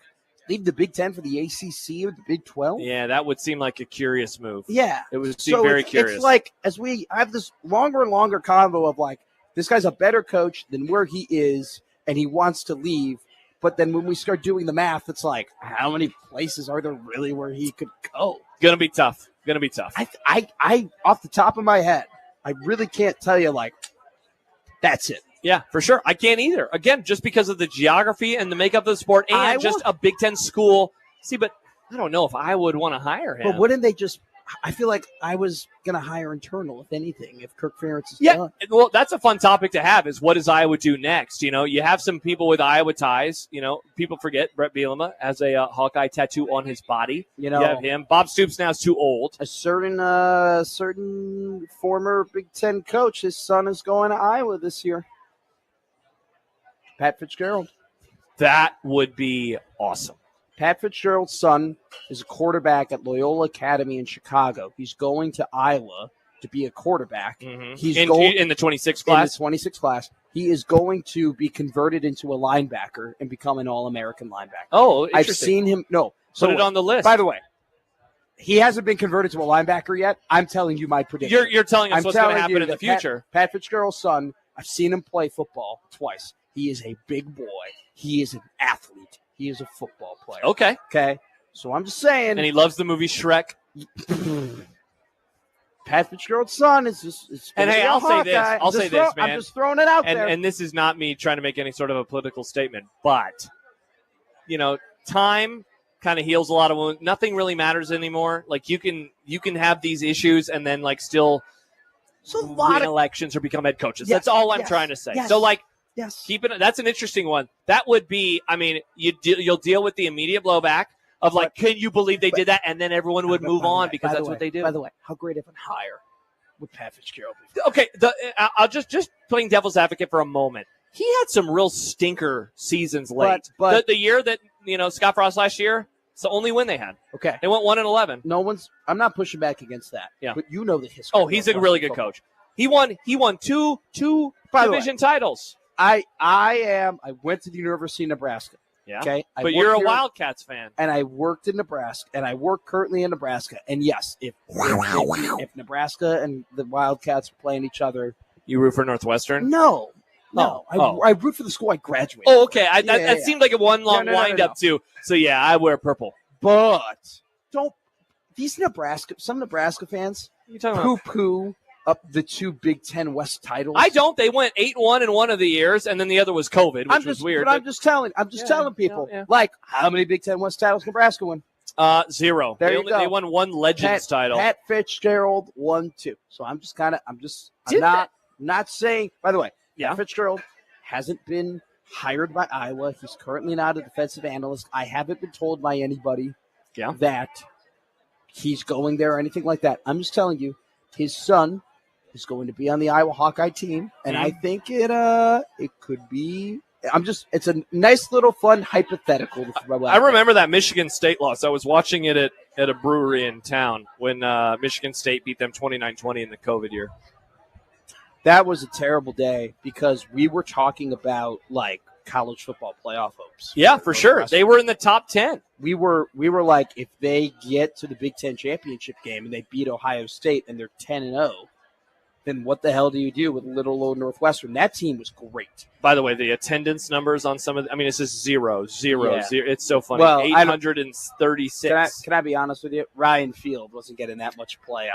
leave the Big Ten for the ACC or the Big 12? Yeah, that would seem like a curious move. Yeah. It would seem very curious. It's like, as we have this longer and longer convo of, like, this guy's a better coach than where he is, and he wants to leave. But then when we start doing the math, it's like, how many places are there really where he could go? Gonna be tough. I off the top of my head, I really can't tell you, like, that's it. Yeah, for sure. I can't either. Again, just because of the geography and the makeup of the sport and a Big Ten school. See, but I don't know if I would want to hire him. But wouldn't they just – I feel like I was going to hire internal, if anything, if Kirk Ferentz is done. Well, that's a fun topip to have is what does Iowa do next? You know, you have some people with Iowa ties. You know, people forget Brett Bielema has a Hawkeye tattoo on his body. You have him. Bob Stoops now is too old. A certain former Big Ten coach, his son is going to Iowa this year. Pat Fitzgerald. That would be awesome. Pat Fitzgerald's son is a quarterback at Loyola Academy in Chicago. He's going to Iowa to be a quarterback. Mm-hmm. He's in the 26 class? In the 26 class. He is going to be converted into a linebacker and become an All-American linebacker. Oh, interesting. I've seen him. No. Put it on the list. By the way, he hasn't been converted to a linebacker yet. I'm telling you my prediction. You're telling us what's going to happen in the future. Pat Fitzgerald's son, I've seen him play football twice. He is a big boy. He is an athlete. He is a football player. Okay. So I'm just saying. And he loves the movie Shrek. Pat Fitzgerald's son is just. And hey, I'll say this, man. I'm just throwing it out there. And this is not me trying to make any sort of a political statement, but, you know, time kind of heals a lot of wounds. Nothing really matters anymore. Like, you can have these issues and then, like, still win elections or become head coaches. That's all I'm trying to say. Yes. So, like, yes, that's an interesting one. That would be, I mean, you'll deal with the immediate blowback of, like, can you believe they did that? And then everyone would move on because that's what they do. By the way, how great of a hire would Pat Fitzgerald be? Okay, I'll just playing devil's advocate for a moment. He had some real stinker seasons late. But the year that, you know, Scott Frost last year, it's the only win they had. Okay. They went 1-11. I'm not pushing back against that. Yeah. But you know the history. Oh, he's a really good coach. He won two division titles. I went to the University of Nebraska. Yeah. Okay. But you're a Wildcats fan. And I worked in Nebraska, and I work currently in Nebraska. And yes, if Nebraska and the Wildcats are playing each other. You root for Northwestern? No. I root for the school I graduated. Oh, okay. That seemed like a one long wind up too. So yeah, I wear purple. But some Nebraska fans poo-poo up the 2 Big Ten West titles. I don't. They went 8-1 in one of the years, and then the other was COVID, which was weird. But I'm just telling people, like, how many Big Ten West titles Nebraska win? 0. They won one Legends title. Pat Fitzgerald won 2. So I'm not saying. By the way, Yeah. Fitzgerald hasn't been hired by Iowa. He's currently not a defensive analyst. I haven't been told by anybody that he's going there or anything like that. I'm just telling you, his son is going to be on the Iowa Hawkeye team, and I think it could be. It's a nice little fun hypothetical. I remember that Michigan State loss. I was watching it at a brewery in town when Michigan State beat them 29-20 in the COVID year. That was a terrible day because we were talking about like college football playoff hopes. Yeah, for sure. They were in the top 10. We were like, if they get to the Big Ten championship game and they beat Ohio State and they're 10-0, then what the hell do you do with little old Northwestern? That team was great. By the way, the attendance numbers on some of it's just zero. It's so funny. Well, 836. Can I be honest with you? Ryan Field wasn't getting that much play.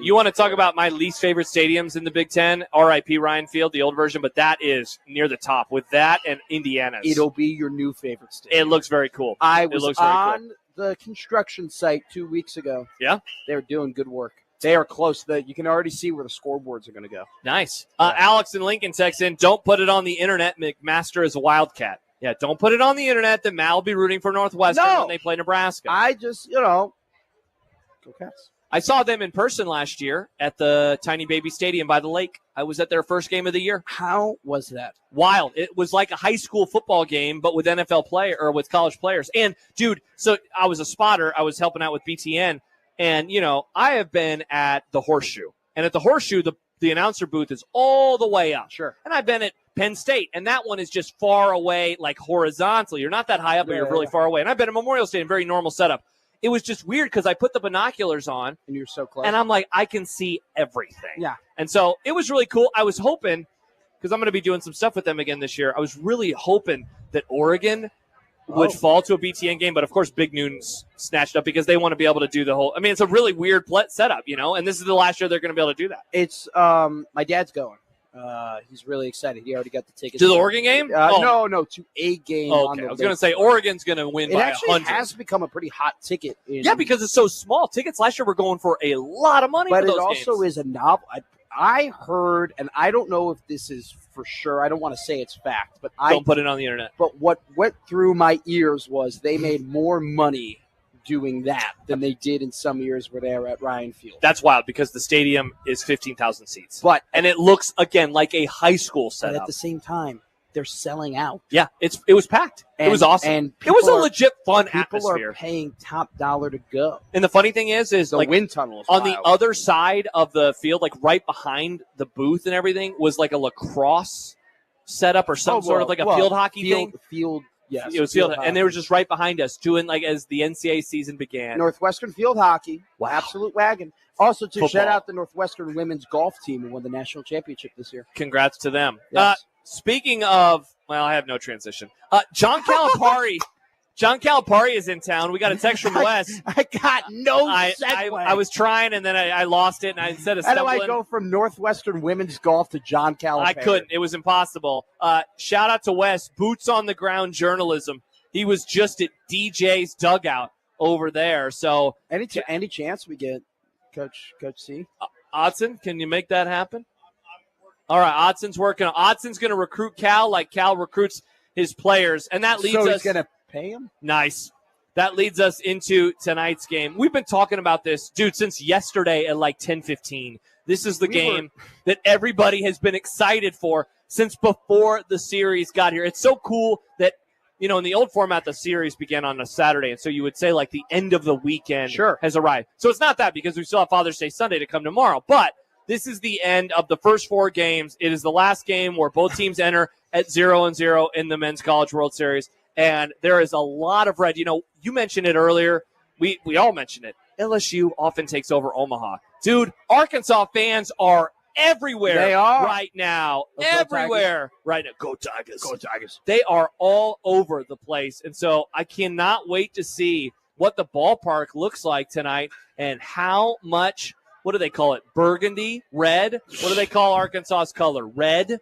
You want to talk about my least favorite stadiums in the Big Ten? R.I.P. Ryan Field, the old version, but that is near the top with that and Indiana's. It'll be your new favorite stadium. It looks very cool. I was on the construction site 2 weeks ago. Yeah? They were doing good work. They are close. You can already see where the scoreboards are going to go. Nice. Alex in Lincoln texts in, don't put it on the internet. McMaster is a Wildcat. Yeah, don't put it on the internet that Mal will be rooting for Northwestern when they play Nebraska. I just, go Cats. I saw them in person last year at the Tiny Baby Stadium by the lake. I was at their first game of the year. How was that? Wild. It was like a high school football game, but with with college players. And, dude, so I was a spotter. I was helping out with BTN. And, I have been at the Horseshoe. And at the Horseshoe, the announcer booth is all the way up. Sure. And I've been at Penn State, and that one is just far away, like horizontally. You're not that high up, but you're really far away. And I've been at Memorial Stadium, very normal setup. It was just weird because I put the binoculars on. And you're so close. And I'm like, I can see everything. Yeah. And so it was really cool. I was hoping, because I'm going to be doing some stuff with them again this year, I was really hoping that Oregon would fall to a BTN game, but of course Big Noon's snatched up because they want to be able to do the whole. I mean, it's a really weird setup, and this is the last year they're going to be able to do that. It's my dad's going. He's really excited. He already got the tickets to the Oregon game. No, to a game. Okay, I was going to say Oregon's going to win by 100. It has become a pretty hot ticket. Because it's so small. Tickets last year were going for a lot of money. But for those it also games. is a novel. I heard, and I don't know if this is for sure. I don't want to say it's fact, but don't put it on the internet. But what went through my ears was they made more money doing that than they did in some years where they were at Ryan Field. That's wild because the stadium is 15,000 seats, and it looks again like a high school setup. But at the same time, they're selling out. Yeah, it was packed. It was awesome. And it was a legit fun atmosphere. People are paying top dollar to go. And the funny thing is the like wind tunnel on the other side of the field, like right behind the booth and everything, was like a lacrosse setup or some sort of like a field hockey thing. Yes, it was field and they were just right behind us doing like as the NCAA season began. Northwestern field hockey, wow. Absolute wagon. Also, to shout out the Northwestern women's golf team who won the national championship this year. Congrats to them. Yes. Speaking of, I have no transition. John Calipari. John Calipari is in town. We got a text from Wes. I got no segue. I was trying, and then I lost it, and I said How do I go from Northwestern women's golf to John Calipari? I couldn't. It was impossible. Shout out to Wes. Boots on the ground journalism. He was just at DJ's dugout over there. So any chance we get Coach C? Otson, can you make that happen? All right, Odson's working. Odson's going to recruit Cal like Cal recruits his players, and that leads us. So he's going to pay him? Nice. That leads us into tonight's game. We've been talking about this, dude, since yesterday at like 10:15. This is the game that everybody has been excited for since before the series got here. It's so cool that, in the old format, the series began on a Saturday, and so you would say like the end of the weekend has arrived. So it's not that because we still have Father's Day Sunday to come tomorrow, but this is the end of the first 4 games. It is the last game where both teams enter at 0-0 in the Men's College World Series. And there is a lot of red. You mentioned it earlier. We all mentioned it. LSU often takes over Omaha. Dude, Arkansas fans are everywhere right now. Everywhere right now. Go Tigers. Go Tigers. They are all over the place. And so I cannot wait to see what the ballpark looks like tonight and how much, what do they call it? Burgundy? Red? What do they call Arkansas's color? Red?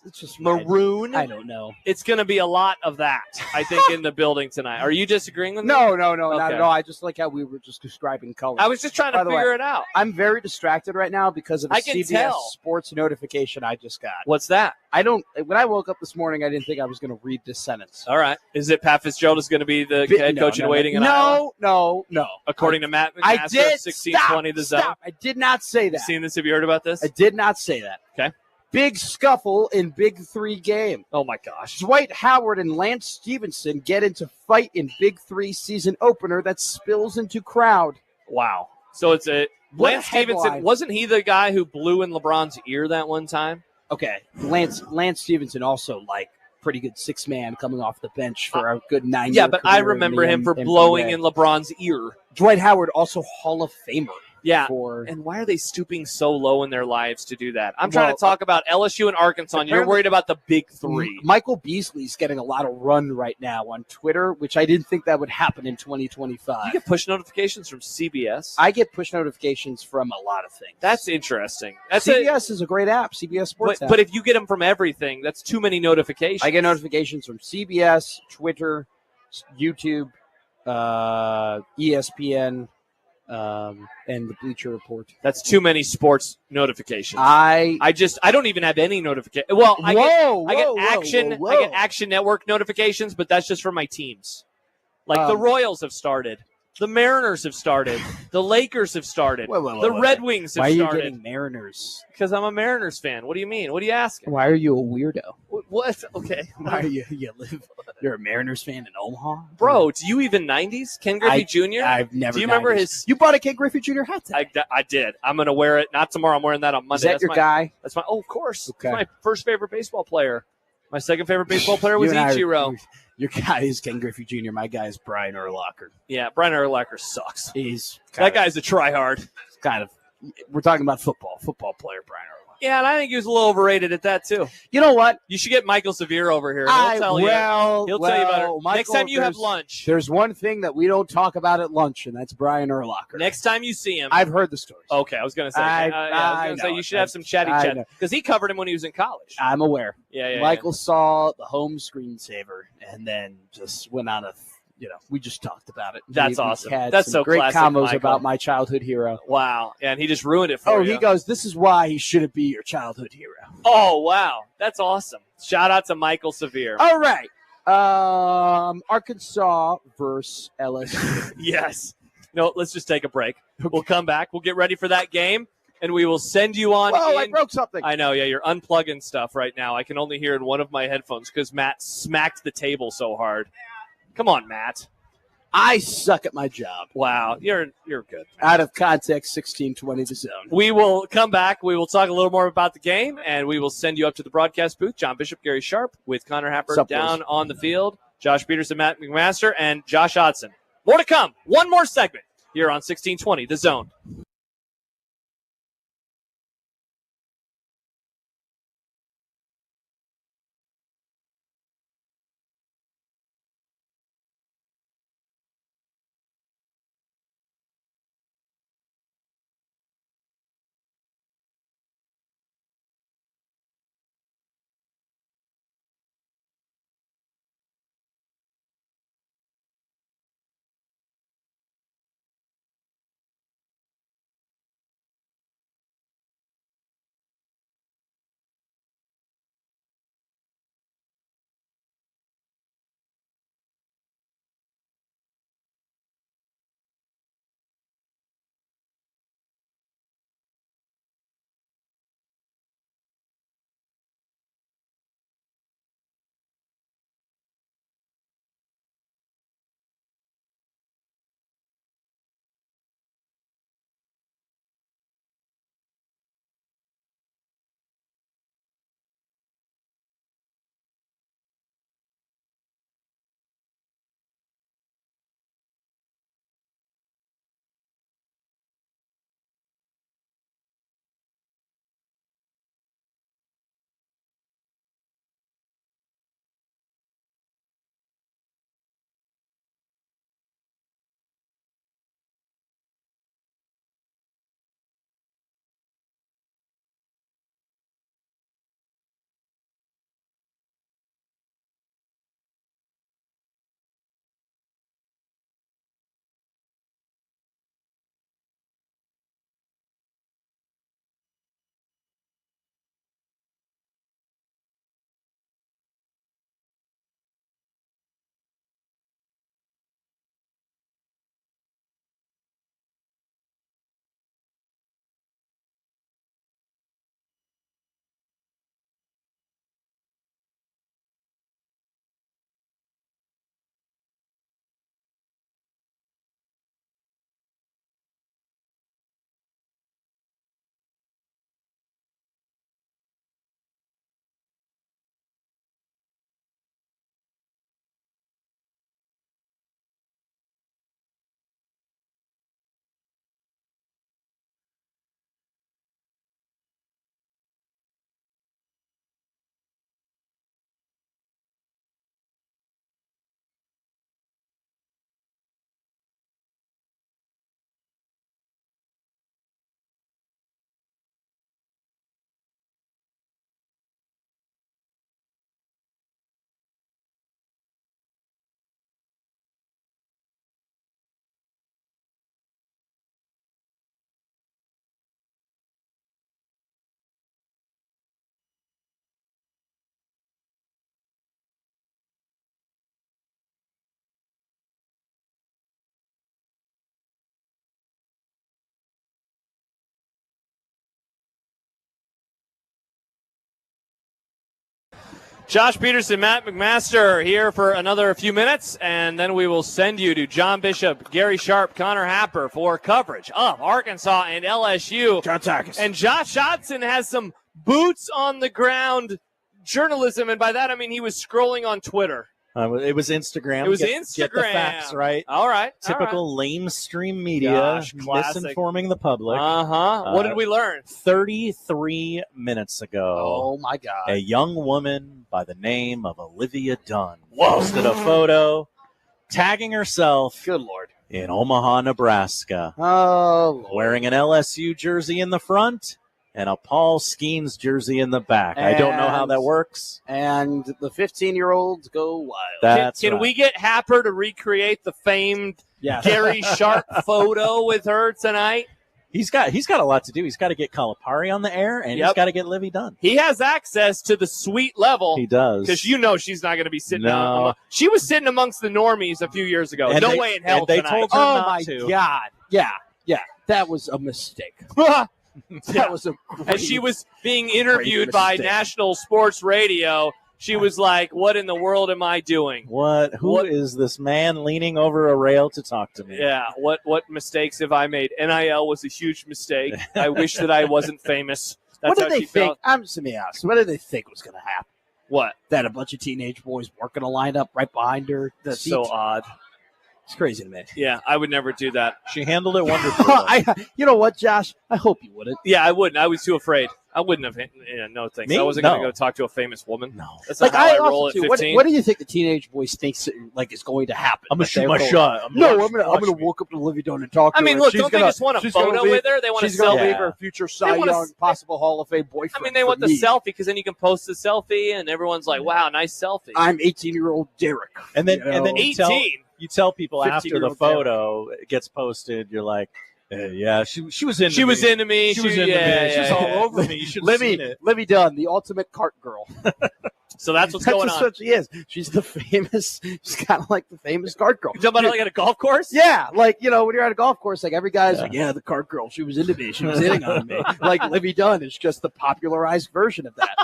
It's just Maroon? I don't know. It's going to be a lot of that, I think, in the building tonight. Are you disagreeing with me? No, not Okay. at all. I just like how we were just describing colors. I was just trying to By the figure way, it out. I'm very distracted right now because of a I can CBS tell. Sports notification I just got. What's that? When I woke up this morning, I didn't think I was going to read this sentence. All right. Is it Pat Fitzgerald is going to be the head coach in waiting in Iowa? No. According to Matt McMaster I of did 1620 The Zone. Stop. I did not say You that. seen this? Have you heard about this? I did not say that. Okay. Big scuffle in Big 3 game. Oh, my gosh. Dwight Howard and Lance Stevenson get into fight in Big 3 season opener that spills into crowd. Wow. So it's a What a Lance Stevenson. headline. Wasn't he the guy who blew in LeBron's ear that one time? Okay, Lance Stevenson also pretty good 6-man coming off the bench for a good 9 Yeah, but I remember him for blowing in LeBron's ear. Dwight Howard also Hall of Famer. Yeah. For And why are they stooping so low in their lives to do that? I'm trying to talk about LSU and Arknsas, and you're worried about the big three. Michael Beasley's getting a lot of run right now on Twitter, which I didn't think that would happen in 2025. You get push notifications from CBS. I get push notifications from a lot of things. That's interesting. CBS is a great app, CBS Sports app. But if you get them from everything, that's too many notifications. I get notifications from CBS, Twitter, YouTube, ESPN, and the Bleacher Report. That's too many sports notifications. I don't even have any notification. Well, I get Action Network notifications, but that's just for my teams. Like the Royals have started. The Mariners have started. The Lakers have started. The Red Wings have started. Why are you started. getting Mariners? Because I'm a Mariners fan. What do you mean? What are you asking? Why are you a weirdo? What? Okay. Why are you're a Mariners fan in Omaha? Bro, do you even 90s? Ken Griffey Jr.? I've never. Do you remember 90s. his? You bought a Ken Griffey Jr. hat today. I did. I'm going to wear it. Not tomorrow. I'm wearing that on Monday. Is that your guy? That's my. Oh, of course. Okay. He's my first favorite baseball player. My second favorite baseball player was Ichiro. Your guy is Ken Griffey Jr. My guy is Brian Urlacher. Yeah, Brian Urlacher sucks. That guy's a tryhard. Kind of. We're talking about football player Brian Urlacher. Yeah, and I think he was a little overrated at that too. You know what? You should get Michael Severe over here. He'll tell you about it. Michael, Next time you have lunch. There's one thing that we don't talk about at lunch, and that's Brian Urlacher. Next time you see him. I've heard the stories. Okay, I was going to say. You should have some chatty chat because he covered him when he was in college. I'm aware. Yeah. Michael saw the home screensaver and then just went on we just talked about it. That's awesome. That's so great classic, combos Michael. about my childhood hero. Wow. Yeah, and he just ruined it for you. He goes, this is why he shouldn't be your childhood hero. Oh, wow. That's awesome. Shout out to Michael Severe. All right. Arkansas versus LSU. Yes. No, let's just take a break. We'll come back. We'll get ready for that game, and we will send you on. Whoa, I broke something. I know, yeah, you're unplugging stuff right now. I can only hear in one of my headphones because Matt smacked the table so hard. Come on, Matt. I suck at my job. Wow, you're good. Out of context, 1620 The Zone. We will come back. We will talk a little more about the game, and we will send you up to the broadcast booth. John Bishop, Gary Sharp, with Connor Happer down on the field. Josh Peterson, Matt McMaster, and Josh Hodson. More to come. One more segment here on 1620 The Zone. Josh Peterson, Matt McMaster here for another few minutes, and then we will send you to John Bishop, Gary Sharp, Connor Happer for coverage of Arkansas and LSU. John Tarkus. And Josh Hodson has some boots on the ground journalism, and by that I mean he was scrolling on Twitter. It was Instagram. It was Get the Instagram. facts right. All right. Typical lamestream media, Gosh, classic. misinforming the public. What did we learn? 33 minutes ago, Oh, my God. a young woman by the name of Olivia Dunn posted a photo tagging herself Good Lord. in Omaha, Nebraska, Oh, Lord. wearing an LSU jersey in the front and a Paul Skeens jersey in the back. I don't know how that works. And the 15-year-olds go wild. That's Can right. we get Happer to recreate the famed Yes. Gary Sharp photo with her tonight? He's got a lot to do. He's got to get Calipari on the air, and he's got to get Livy done. He has access to the suite level. He does. Because you know she's not going to be sitting No. on. She was sitting amongst the normies a few years ago. And No they- way in hell and they tonight. told her Oh, not my to. God. Yeah. That was a mistake. That was a great, And she was being interviewed great by mistake. national sports radio. She was like, "What in the world am I doing?" Who is this man leaning over a rail to talk to me? Yeah, what mistakes have I made? NIL was a huge mistake. I wish that I wasn't famous. That's what did how they she think? felt. I'm just going to be honest. What did they think was going to happen? What? That a bunch of teenage boys weren't going to line up right behind her? That's so odd. It's crazy to me. Yeah, I would never do that. She handled it wonderfully. You know what, Josh? I hope you wouldn't. Yeah, I wouldn't. I was too afraid. I wouldn't have. Yeah, no thanks. Me? I wasn't going No. to go talk to a famous woman. No. That's not how I roll at too, 15. what do you think the teenage boys thinks is going to happen? I'm gonna Like, shoot they're my going, shot. I'm gonna walk up to Olivia Dunn and talk to I her. mean, and look, she's don't they gonna- just want a she's gonna photo be- with her? They want a She's going to selfie. leave her future Cy want a Young, possible Hall of Fame boyfriend. I mean, they want for the me. selfie because then you can post the selfie and everyone's like, "Wow, nice selfie." I'm 18-year-old Derek. And then, you know? and then you 18. tell people after the 15-year-old photo gets posted, you're like, yeah, she was into She was me. into me. She was into me. She was all over me. You should have seen it. Livy Dunn, the ultimate cart girl. So that's what's That's going just on. what she is. She's the famous. She's kind of like the famous cart girl. You talking about like at a golf course? Yeah, like, you know, when you're at a golf course, like every guy's like, yeah, the cart girl, she was into me. She was hitting on me. Like Livy Dunn is just the popularized version of that.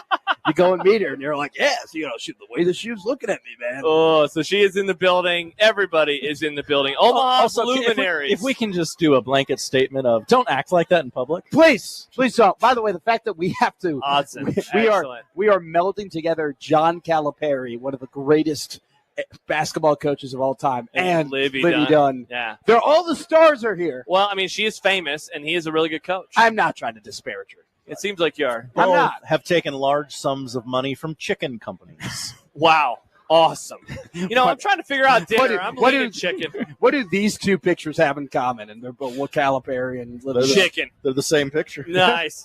You go and meet her and you're like, yes, you know, the way that she was looking at me, man. Oh, so she is in the building. Everybody is in the building. Omaha Also, luminaries. if we can just do a blanket statement of don't act like that in public. Please don't. By the way, the fact that we have to, Awesome. we are Excellent. melding together John Calipari, one of the greatest basketball coaches of all time, and Livy Dunn. Yeah. They're all the stars are here. Well, I mean, she is famous, and he is a really good coach. I'm not trying to disparage her. It seems like you are. I'm Both not. have taken large sums of money from chicken companies. Wow. Awesome. You know, I'm trying to figure out dinner. I'm what leaving do- chicken. What do these two pictures have in common? And they're both Calipari and Livy. Chicken. They're the same picture. Nice.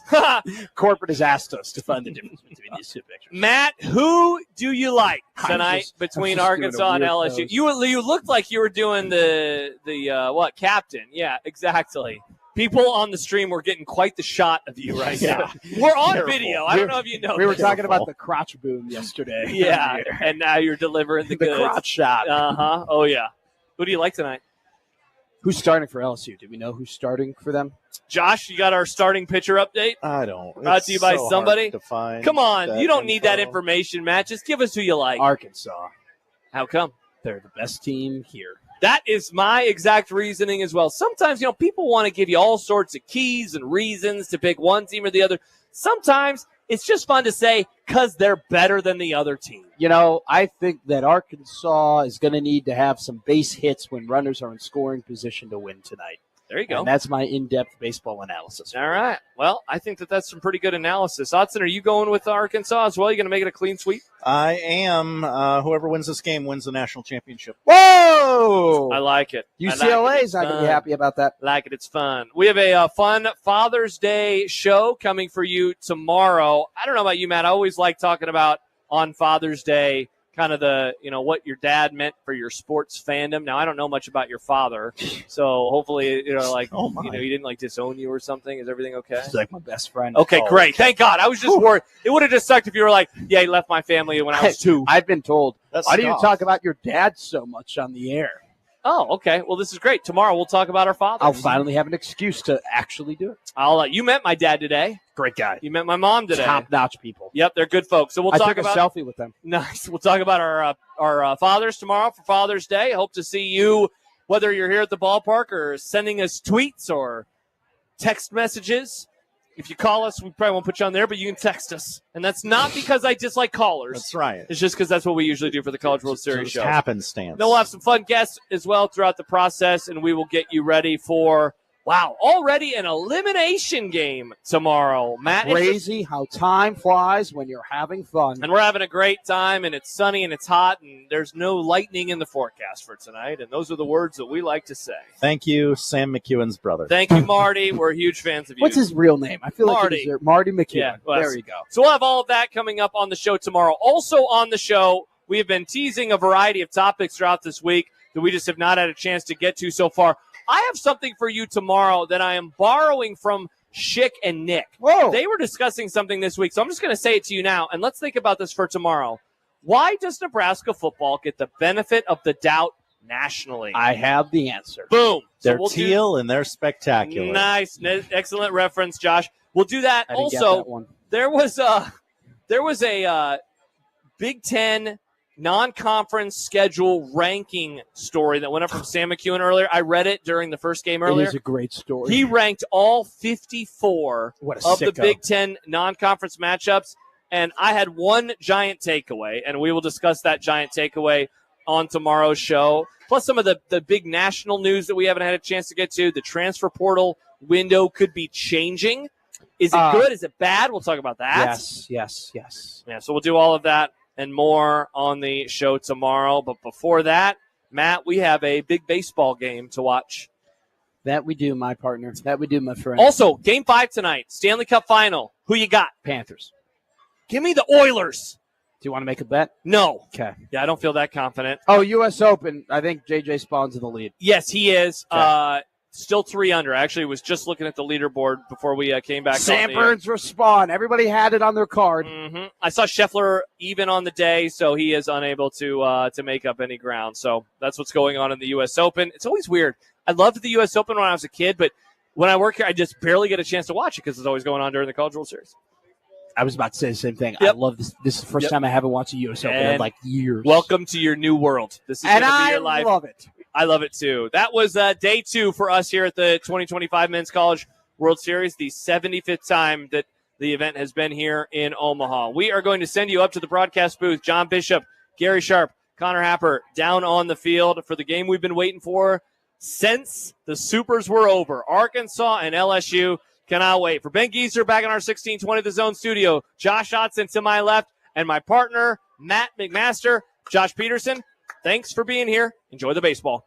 Corporate has asked us to find the difference between these two pictures. Matt, who do you like I'm tonight just between doing a Arkansas and weird LSU? pose. You looked like you were doing the what captain? Yeah, exactly. People on the stream were getting quite the shot of you right now. We're on Careful. video. I don't know if you know. We were this. talking about the crotch boom yesterday. Yeah, and now you're delivering the the goods. crotch shot. Oh yeah. Who do you like tonight? Who's starting for LSU? Do we know who's starting for them? Josh, you got our starting pitcher update? I don't. Brought It's to you by so somebody? hard to find Come on, that you don't need that info. information, Matt. Just give us who you like. Arkansas. How come? They're the best team here. That is my exact reasoning as well. Sometimes, people want to give you all sorts of keys and reasons to pick one team or the other. Sometimes it's just fun to say because they're better than the other team. You know, I think that Arkansas is going to need to have some base hits when runners are in scoring position to win tonight. There you go. And that's my in-depth baseball analysis. All right. Well, I think that's some pretty good analysis. Otson, are you going with Arkansas as well? You going to make it a clean sweep? I am. Whoever wins this game wins the national championship. Whoa! I like it. UCLA is not going to be happy about that. Like it. It's fun. We have a fun Father's Day show coming for you tomorrow. I don't know about you, Matt. I always like talking about on Father's Day kind of the, what your dad meant for your sports fandom. Now, I don't know much about your father, so hopefully, Oh, my. he didn't disown you or something. Is everything okay? He's like my best friend. Okay, Oh, great. Thank God. I was just worried. It would have just sucked if you were like, yeah, he left my family when I was 2. I've been told, That's why do you tough. talk about your dad so much on the air? Oh, okay. Well, this is great. Tomorrow we'll talk about our fathers. I'll finally have an excuse to actually do it. You met my dad today. Great guy. You met my mom today. Top-notch people. Yep, they're good folks. So we'll I talk took about a selfie with them. Nice. We'll talk about our fathers tomorrow for Father's Day. Hope to see you, whether you're here at the ballpark or sending us tweets or text messages. If you call us, we probably won't put you on there, but you can text us. And that's not because I dislike callers. That's right. It's just because that's what we usually do for the College World Series Just show. happenstance. Then we'll have some fun guests as well throughout the process, and we will get you ready for, already an elimination game tomorrow. Matt, Crazy how time flies when you're having fun. and we're having a great time, and it's sunny and it's hot, and there's no lightning in the forecast for tonight, and those are the words that we like to say. Thank you, Sam McEwen's brother. Thank you, Marty. We're huge fans of you. What's his real name? I feel Marty. like Marty McEwen. Yeah, well, there you go. So we'll have all of that coming up on the show tomorrow. Also on the show, we have been teasing a variety of topics throughout this week that we just have not had a chance to get to so far. I have something for you tomorrow that I am borrowing from Schick and Nick. Whoa. They were discussing something this week, so I'm just going to say it to you now, and let's think about this for tomorrow. Why does Nebraska football get the benefit of the doubt nationally? I have the answer. Boom. They're teal and they're spectacular. Nice. Excellent reference, Josh. We'll do that. I didn't get Also, that one. there was a Big Ten non-conference schedule ranking story that went up from Sam McEwen earlier. I read it during the first game earlier. It is a great story. He ranked all 54 What a of the sicko. Big Ten non-conference matchups, and I had one giant takeaway, and we will discuss that giant takeaway on tomorrow's show, plus some of the big national news that we haven't had a chance to get to. The transfer portal window could be changing. Is it good? Is it bad? We'll talk about that. Yes. Yeah, so we'll do all of that and more on the show tomorrow. But before that, Matt, we have a big baseball game to watch. That we do, my partner. That we do, my friend. Also, Game 5 tonight, Stanley Cup Final. Who you got? Panthers. Give me the Oilers. Do you want to make a bet? No. Okay. Yeah, I don't feel that confident. Oh, U.S. Open. I think J.J. Spawn's in the lead. Yes, he is. Okay. Still 3 under. I actually was just looking at the leaderboard before we came back. Sam Burns for Spawn. Everybody had it on their card. Mm-hmm. I saw Scheffler even on the day, so he is unable to make up any ground. So that's what's going on in the U.S. Open. It's always weird. I loved the U.S. Open when I was a kid, but when I work here, I just barely get a chance to watch it because it's always going on during the College World Series. I was about to say the same thing. Yep. I love this. This is the first time I haven't watched a U.S. Open in And like years. Welcome to your new world. This is going to be your life. I love it. I love it, too. That was day 2 for us here at the 2025 Men's College World Series, the 75th time that the event has been here in Omaha. We are going to send you up to the broadcast booth. John Bishop, Gary Sharp, Connor Happer down on the field for the game we've been waiting for since the Supers were over. Arkansas and LSU cannot wait. For Ben Gieser back in our 1620 The Zone studio, Josh Otson to my left, and my partner, Matt McMaster, Josh Peterson. Thanks for being here. Enjoy the baseball.